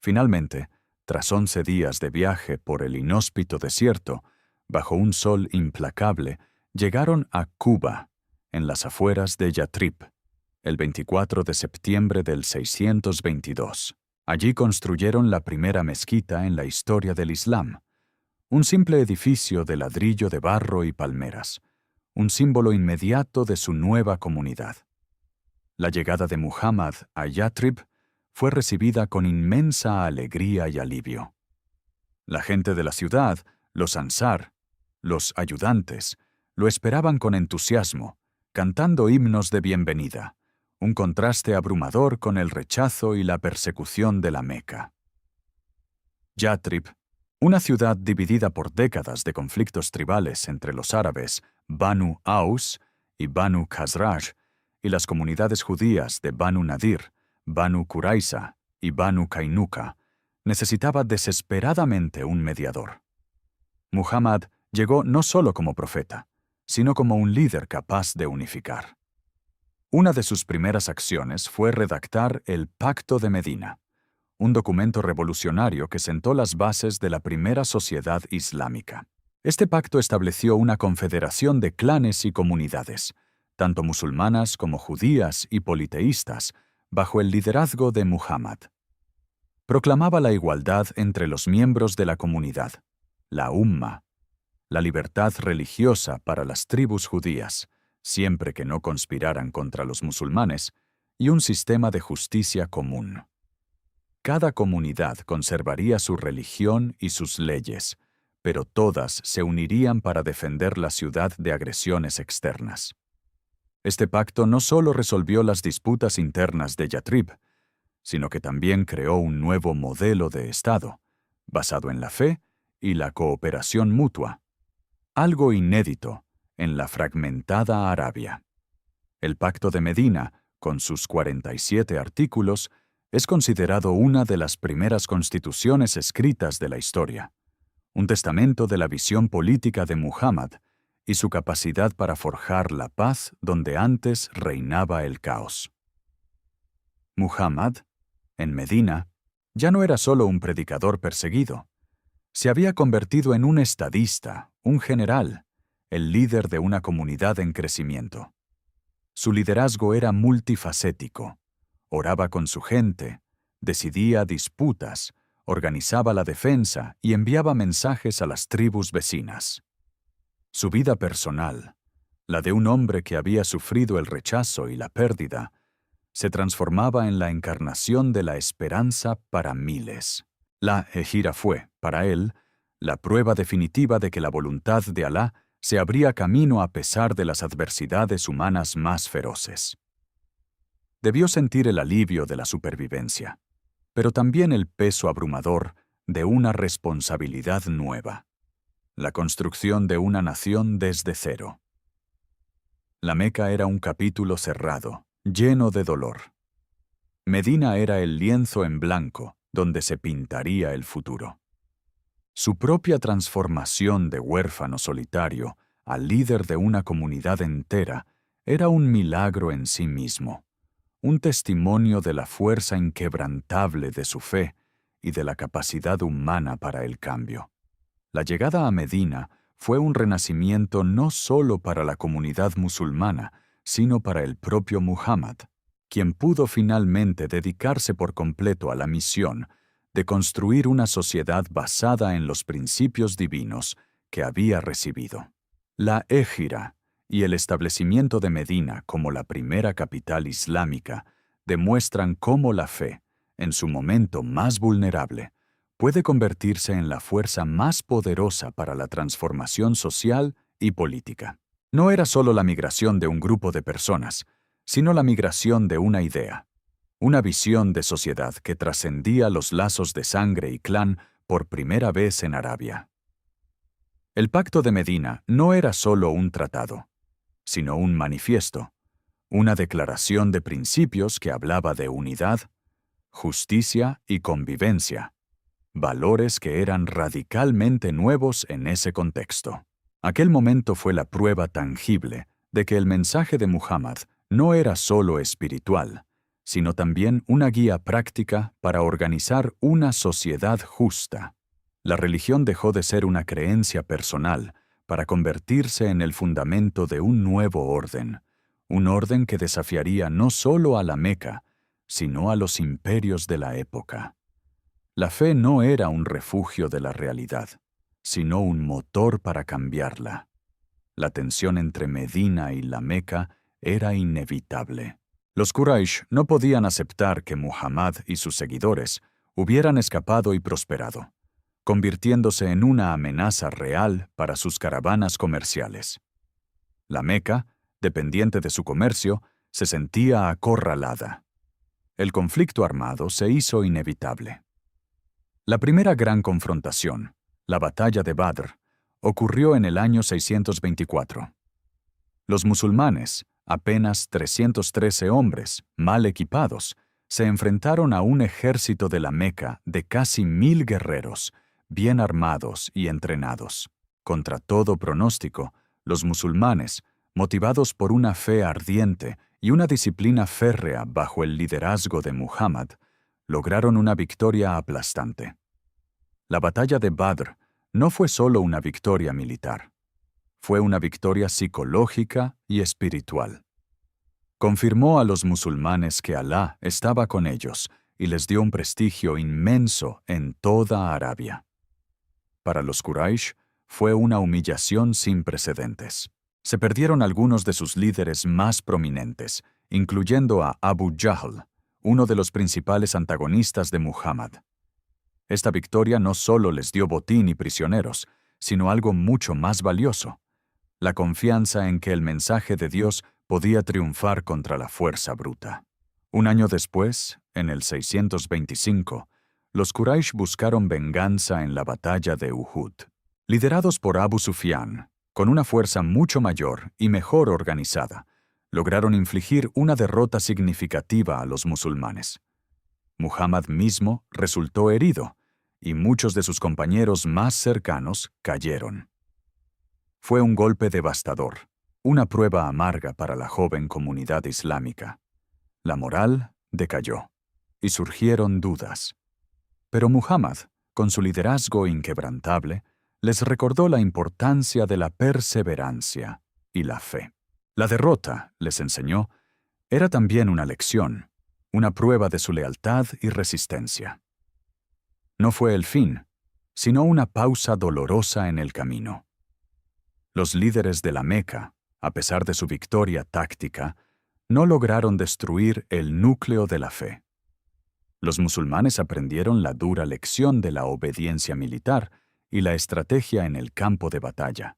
Finalmente, tras 11 días de viaje por el inhóspito desierto, bajo un sol implacable, llegaron a Quba, en las afueras de Yatrib, el 24 de septiembre del 622. Allí construyeron la primera mezquita en la historia del Islam, un simple edificio de ladrillo de barro y palmeras, un símbolo inmediato de su nueva comunidad. La llegada de Muhammad a Yatrib fue recibida con inmensa alegría y alivio. La gente de la ciudad, los ansar, los ayudantes, lo esperaban con entusiasmo, cantando himnos de bienvenida, un contraste abrumador con el rechazo y la persecución de la Meca. Yatrib, una ciudad dividida por décadas de conflictos tribales entre los árabes Banu Aus y Banu Khazraj y las comunidades judías de Banu Nadir, Banu Qurayza y Banu Kainuka, necesitaba desesperadamente un mediador. Muhammad llegó no solo como profeta, sino como un líder capaz de unificar. Una de sus primeras acciones fue redactar el Pacto de Medina, un documento revolucionario que sentó las bases de la primera sociedad islámica. Este pacto estableció una confederación de clanes y comunidades, tanto musulmanas como judías y politeístas, bajo el liderazgo de Muhammad. Proclamaba la igualdad entre los miembros de la comunidad, la umma, la libertad religiosa para las tribus judías, siempre que no conspiraran contra los musulmanes, y un sistema de justicia común. Cada comunidad conservaría su religión y sus leyes, pero todas se unirían para defender la ciudad de agresiones externas. Este pacto no solo resolvió las disputas internas de Yatrib, sino que también creó un nuevo modelo de Estado, basado en la fe y la cooperación mutua, algo inédito en la fragmentada Arabia. El Pacto de Medina, con sus 47 artículos, es considerado una de las primeras constituciones escritas de la historia, un testamento de la visión política de Muhammad y su capacidad para forjar la paz donde antes reinaba el caos. Muhammad, en Medina, ya no era solo un predicador perseguido. Se había convertido en un estadista, un general, el líder de una comunidad en crecimiento. Su liderazgo era multifacético. Oraba con su gente, decidía disputas, organizaba la defensa y enviaba mensajes a las tribus vecinas. Su vida personal, la de un hombre que había sufrido el rechazo y la pérdida, se transformaba en la encarnación de la esperanza para miles. La Hejira fue, para él, la prueba definitiva de que la voluntad de Alá se abría camino a pesar de las adversidades humanas más feroces. Debió sentir el alivio de la supervivencia, pero también el peso abrumador de una responsabilidad nueva: la construcción de una nación desde cero. La Meca era un capítulo cerrado, lleno de dolor. Medina era el lienzo en blanco donde se pintaría el futuro. Su propia transformación de huérfano solitario a líder de una comunidad entera era un milagro en sí mismo, un testimonio de la fuerza inquebrantable de su fe y de la capacidad humana para el cambio. La llegada a Medina fue un renacimiento no solo para la comunidad musulmana, sino para el propio Muhammad, quien pudo finalmente dedicarse por completo a la misión de construir una sociedad basada en los principios divinos que había recibido. La Égira y el establecimiento de Medina como la primera capital islámica demuestran cómo la fe, en su momento más vulnerable, puede convertirse en la fuerza más poderosa para la transformación social y política. No era solo la migración de un grupo de personas, sino la migración de una idea, una visión de sociedad que trascendía los lazos de sangre y clan por primera vez en Arabia. El Pacto de Medina no era solo un tratado, sino un manifiesto, una declaración de principios que hablaba de unidad, justicia y convivencia, valores que eran radicalmente nuevos en ese contexto. Aquel momento fue la prueba tangible de que el mensaje de Muhammad no era solo espiritual, sino también una guía práctica para organizar una sociedad justa. La religión dejó de ser una creencia personal para convertirse en el fundamento de un nuevo orden, un orden que desafiaría no solo a la Meca, sino a los imperios de la época. La fe no era un refugio de la realidad, sino un motor para cambiarla. La tensión entre Medina y la Meca era inevitable. Los Quraysh no podían aceptar que Muhammad y sus seguidores hubieran escapado y prosperado, convirtiéndose en una amenaza real para sus caravanas comerciales. La Meca, dependiente de su comercio, se sentía acorralada. El conflicto armado se hizo inevitable. La primera gran confrontación, la batalla de Badr, ocurrió en el año 624. Los musulmanes, apenas 313 hombres, mal equipados, se enfrentaron a un ejército de la Meca de casi 1000 guerreros, bien armados y entrenados. Contra todo pronóstico, los musulmanes, motivados por una fe ardiente y una disciplina férrea bajo el liderazgo de Muhammad, lograron una victoria aplastante. La batalla de Badr no fue solo una victoria militar. Fue una victoria psicológica y espiritual. Confirmó a los musulmanes que Alá estaba con ellos y les dio un prestigio inmenso en toda Arabia. Para los Quraysh fue una humillación sin precedentes. Se perdieron algunos de sus líderes más prominentes, incluyendo a Abu Jahl, uno de los principales antagonistas de Muhammad. Esta victoria no solo les dio botín y prisioneros, sino algo mucho más valioso: la confianza en que el mensaje de Dios podía triunfar contra la fuerza bruta. Un año después, en el 625, los Quraysh buscaron venganza en la batalla de Uhud. Liderados por Abu Sufyan, con una fuerza mucho mayor y mejor organizada, lograron infligir una derrota significativa a los musulmanes. Muhammad mismo resultó herido, y muchos de sus compañeros más cercanos cayeron. Fue un golpe devastador, una prueba amarga para la joven comunidad islámica. La moral decayó, y surgieron dudas. Pero Muhammad, con su liderazgo inquebrantable, les recordó la importancia de la perseverancia y la fe. La derrota, les enseñó, era también una lección, una prueba de su lealtad y resistencia. No fue el fin, sino una pausa dolorosa en el camino. Los líderes de la Meca, a pesar de su victoria táctica, no lograron destruir el núcleo de la fe. Los musulmanes aprendieron la dura lección de la obediencia militar y la estrategia en el campo de batalla,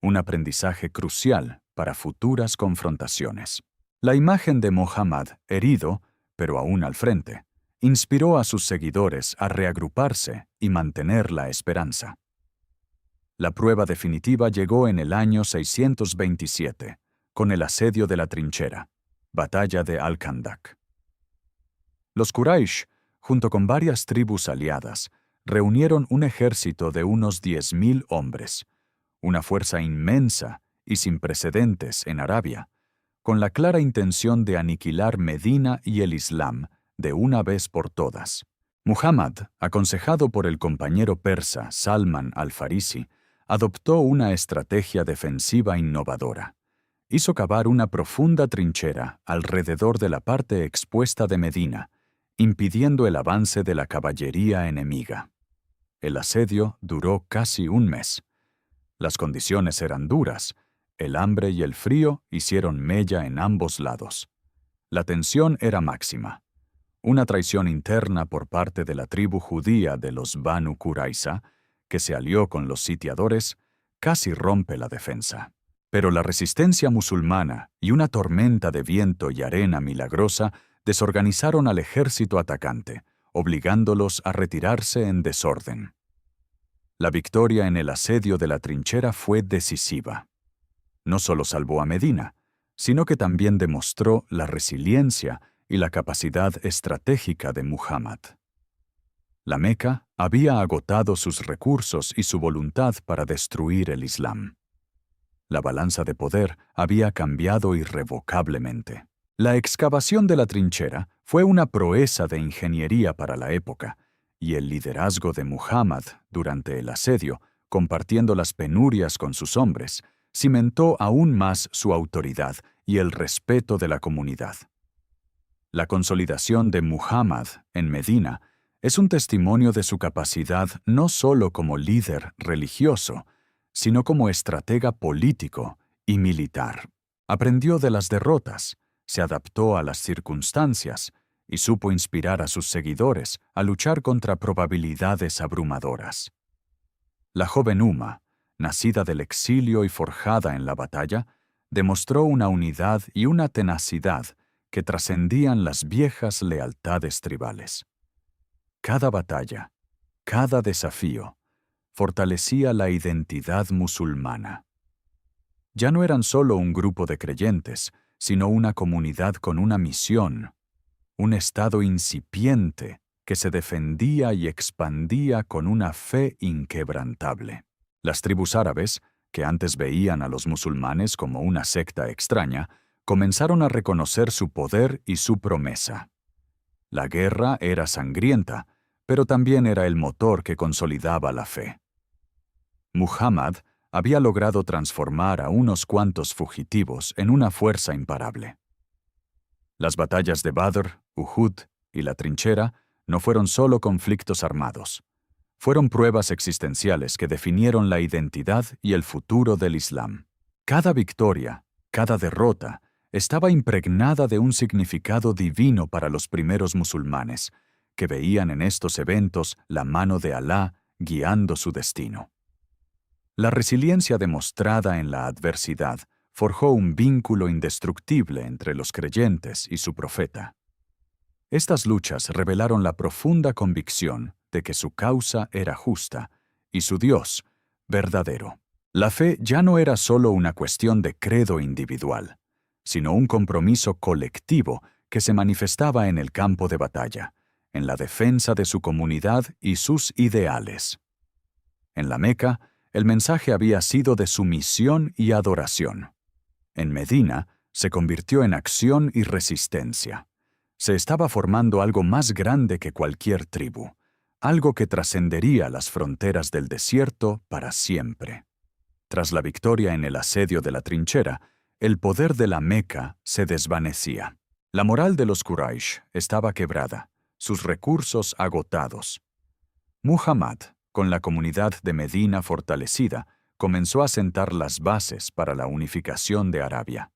un aprendizaje crucial para futuras confrontaciones. La imagen de Muhammad, herido, pero aún al frente, inspiró a sus seguidores a reagruparse y mantener la esperanza. La prueba definitiva llegó en el año 627, con el asedio de la trinchera, batalla de Al-Khandak. Los Quraysh, junto con varias tribus aliadas, reunieron un ejército de unos 10.000 hombres, una fuerza inmensa y sin precedentes en Arabia, con la clara intención de aniquilar Medina y el Islam de una vez por todas. Muhammad, aconsejado por el compañero persa Salman al-Farisi, adoptó una estrategia defensiva innovadora. Hizo cavar una profunda trinchera alrededor de la parte expuesta de Medina, impidiendo el avance de la caballería enemiga. El asedio duró casi un mes. Las condiciones eran duras. El hambre y el frío hicieron mella en ambos lados. La tensión era máxima. Una traición interna por parte de la tribu judía de los Banu Qurayza, que se alió con los sitiadores, casi rompe la defensa. Pero la resistencia musulmana y una tormenta de viento y arena milagrosa desorganizaron al ejército atacante, obligándolos a retirarse en desorden. La victoria en el asedio de la trinchera fue decisiva. No solo salvó a Medina, sino que también demostró la resiliencia y la capacidad estratégica de Muhammad. La Meca había agotado sus recursos y su voluntad para destruir el Islam. La balanza de poder había cambiado irrevocablemente. La excavación de la trinchera fue una proeza de ingeniería para la época, y el liderazgo de Muhammad durante el asedio, compartiendo las penurias con sus hombres, cimentó aún más su autoridad y el respeto de la comunidad. La consolidación de Muhammad en Medina es un testimonio de su capacidad no solo como líder religioso, sino como estratega político y militar. Aprendió de las derrotas, se adaptó a las circunstancias y supo inspirar a sus seguidores a luchar contra probabilidades abrumadoras. La joven Umma, nacida del exilio y forjada en la batalla, demostró una unidad y una tenacidad que trascendían las viejas lealtades tribales. Cada batalla, cada desafío, fortalecía la identidad musulmana. Ya no eran solo un grupo de creyentes, sino una comunidad con una misión, un estado incipiente que se defendía y expandía con una fe inquebrantable. Las tribus árabes, que antes veían a los musulmanes como una secta extraña, comenzaron a reconocer su poder y su promesa. La guerra era sangrienta, pero también era el motor que consolidaba la fe. Muhammad había logrado transformar a unos cuantos fugitivos en una fuerza imparable. Las batallas de Badr, Uhud y la trinchera no fueron solo conflictos armados. Fueron pruebas existenciales que definieron la identidad y el futuro del Islam. Cada victoria, cada derrota, estaba impregnada de un significado divino para los primeros musulmanes, que veían en estos eventos la mano de Alá guiando su destino. La resiliencia demostrada en la adversidad forjó un vínculo indestructible entre los creyentes y su profeta. Estas luchas revelaron la profunda convicción de que su causa era justa y su Dios verdadero. La fe ya no era solo una cuestión de credo individual, sino un compromiso colectivo que se manifestaba en el campo de batalla, en la defensa de su comunidad y sus ideales. En la Meca, el mensaje había sido de sumisión y adoración. En Medina, se convirtió en acción y resistencia. Se estaba formando algo más grande que cualquier tribu, algo que trascendería las fronteras del desierto para siempre. Tras la victoria en el asedio de la trinchera, el poder de la Meca se desvanecía. La moral de los Quraysh estaba quebrada, sus recursos agotados. Muhammad, con la comunidad de Medina fortalecida, comenzó a sentar las bases para la unificación de Arabia.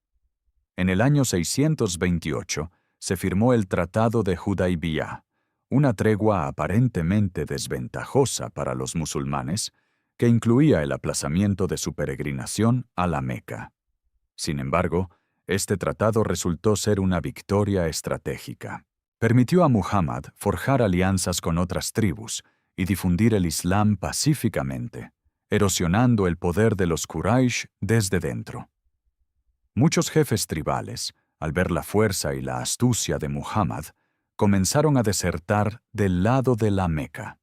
En el año 628 se firmó el Tratado de Hudaybiyah, una tregua aparentemente desventajosa para los musulmanes, que incluía el aplazamiento de su peregrinación a la Meca. Sin embargo, este tratado resultó ser una victoria estratégica. Permitió a Muhammad forjar alianzas con otras tribus y difundir el Islam pacíficamente, erosionando el poder de los Quraysh desde dentro. Muchos jefes tribales, al ver la fuerza y la astucia de Muhammad, comenzaron a desertar del lado de la Meca.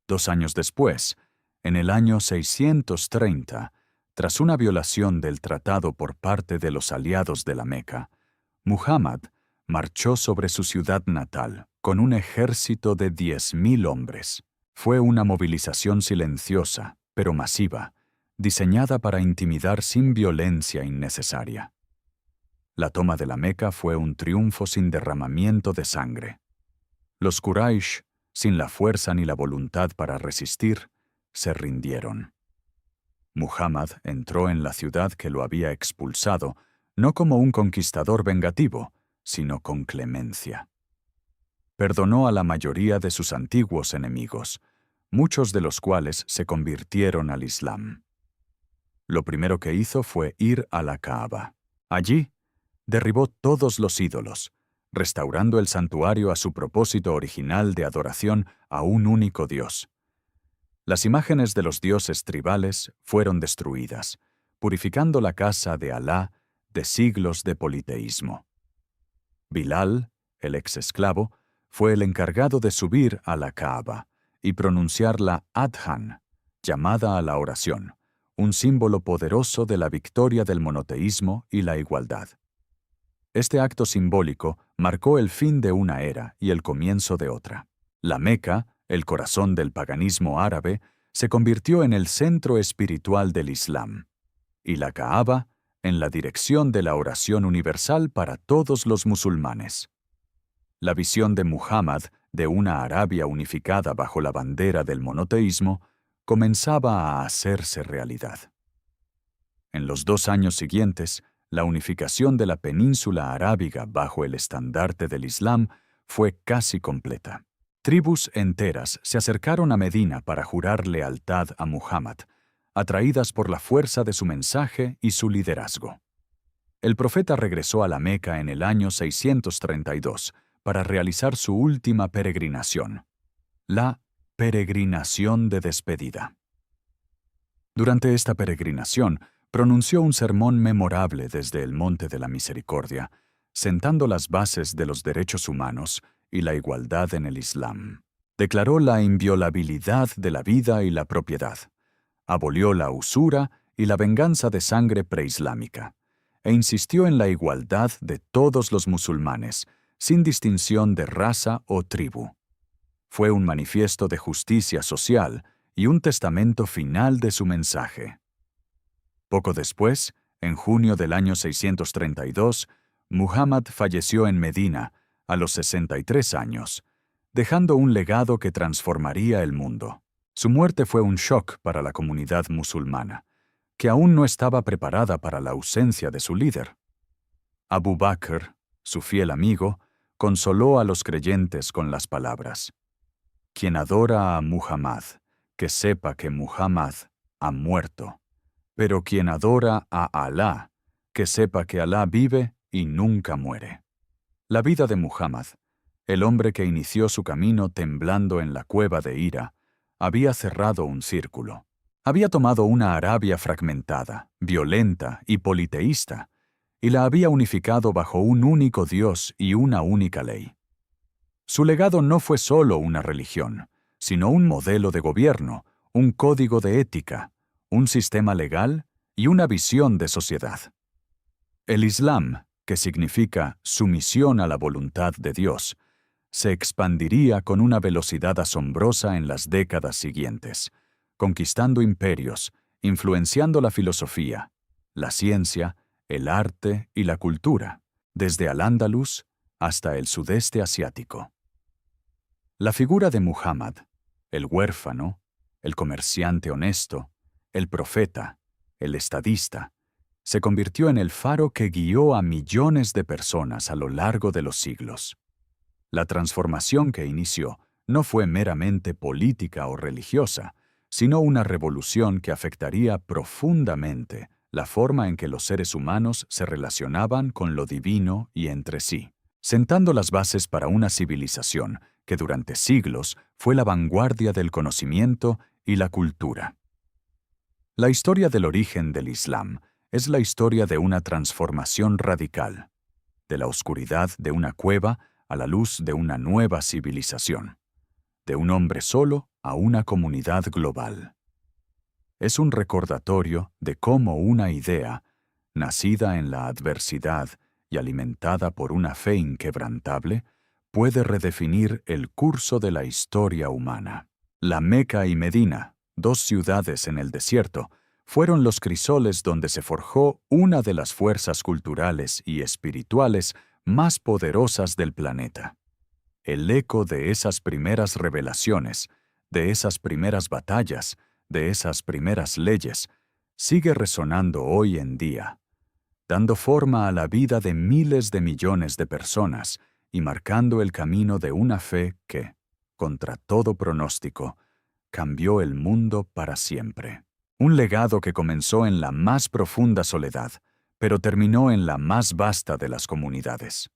2 años después, en el año 630, tras una violación del tratado por parte de los aliados de la Meca, Muhammad marchó sobre su ciudad natal con un ejército de 10.000 hombres. Fue una movilización silenciosa, pero masiva, diseñada para intimidar sin violencia innecesaria. La toma de la Meca fue un triunfo sin derramamiento de sangre. Los Quraysh, sin la fuerza ni la voluntad para resistir, se rindieron. Muhammad entró en la ciudad que lo había expulsado, no como un conquistador vengativo, sino con clemencia. Perdonó a la mayoría de sus antiguos enemigos, muchos de los cuales se convirtieron al Islam. Lo primero que hizo fue ir a la Kaaba. Allí, derribó todos los ídolos, restaurando el santuario a su propósito original de adoración a un único Dios. Las imágenes de los dioses tribales fueron destruidas, purificando la casa de Alá de siglos de politeísmo. Bilal, el ex-esclavo, fue el encargado de subir a la Kaaba y pronunciar la Adhan, llamada a la oración, un símbolo poderoso de la victoria del monoteísmo y la igualdad. Este acto simbólico marcó el fin de una era y el comienzo de otra. La Meca, el corazón del paganismo árabe, se convirtió en el centro espiritual del Islam, y la Kaaba en la dirección de la oración universal para todos los musulmanes. La visión de Muhammad de una Arabia unificada bajo la bandera del monoteísmo comenzaba a hacerse realidad. En los 2 años siguientes, la unificación de la península arábiga bajo el estandarte del Islam fue casi completa. Tribus enteras se acercaron a Medina para jurar lealtad a Muhammad, atraídas por la fuerza de su mensaje y su liderazgo. El profeta regresó a la Meca en el año 632 para realizar su última peregrinación, la peregrinación de despedida. Durante esta peregrinación, pronunció un sermón memorable desde el Monte de la Misericordia, sentando las bases de los derechos humanos y la igualdad en el Islam. Declaró la inviolabilidad de la vida y la propiedad. Abolió la usura y la venganza de sangre preislámica, e insistió en la igualdad de todos los musulmanes, sin distinción de raza o tribu. Fue un manifiesto de justicia social y un testamento final de su mensaje. Poco después, en junio del año 632, Muhammad falleció en Medina, a los 63 años, dejando un legado que transformaría el mundo. Su muerte fue un shock para la comunidad musulmana, que aún no estaba preparada para la ausencia de su líder. Abu Bakr, su fiel amigo, consoló a los creyentes con las palabras: «Quien adora a Muhammad, que sepa que Muhammad ha muerto. Pero quien adora a Alá, que sepa que Alá vive y nunca muere». La vida de Muhammad, el hombre que inició su camino temblando en la cueva de Hira, había cerrado un círculo. Había tomado una Arabia fragmentada, violenta y politeísta, y la había unificado bajo un único Dios y una única ley. Su legado no fue solo una religión, sino un modelo de gobierno, un código de ética, un sistema legal y una visión de sociedad. El Islam, que significa sumisión a la voluntad de Dios, se expandiría con una velocidad asombrosa en las décadas siguientes, conquistando imperios, influenciando la filosofía, la ciencia, el arte y la cultura, desde Al-Ándalus hasta el sudeste asiático. La figura de Muhammad, el huérfano, el comerciante honesto, el profeta, el estadista, se convirtió en el faro que guió a millones de personas a lo largo de los siglos. La transformación que inició no fue meramente política o religiosa, sino una revolución que afectaría profundamente la forma en que los seres humanos se relacionaban con lo divino y entre sí, sentando las bases para una civilización que durante siglos fue la vanguardia del conocimiento y la cultura. La historia del origen del Islam es la historia de una transformación radical, de la oscuridad de una cueva a la luz de una nueva civilización, de un hombre solo a una comunidad global. Es un recordatorio de cómo una idea, nacida en la adversidad y alimentada por una fe inquebrantable, puede redefinir el curso de la historia humana. La Meca y Medina, dos ciudades en el desierto, fueron los crisoles donde se forjó una de las fuerzas culturales y espirituales más poderosas del planeta. El eco de esas primeras revelaciones, de esas primeras batallas, de esas primeras leyes, sigue resonando hoy en día, dando forma a la vida de miles de millones de personas y marcando el camino de una fe que, contra todo pronóstico, cambió el mundo para siempre. Un legado que comenzó en la más profunda soledad, pero terminó en la más vasta de las comunidades.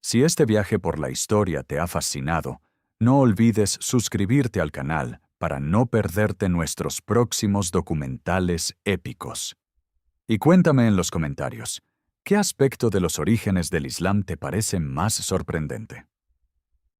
Si este viaje por la historia te ha fascinado, no olvides suscribirte al canal para no perderte nuestros próximos documentales épicos. Y cuéntame en los comentarios, ¿qué aspecto de los orígenes del Islam te parece más sorprendente?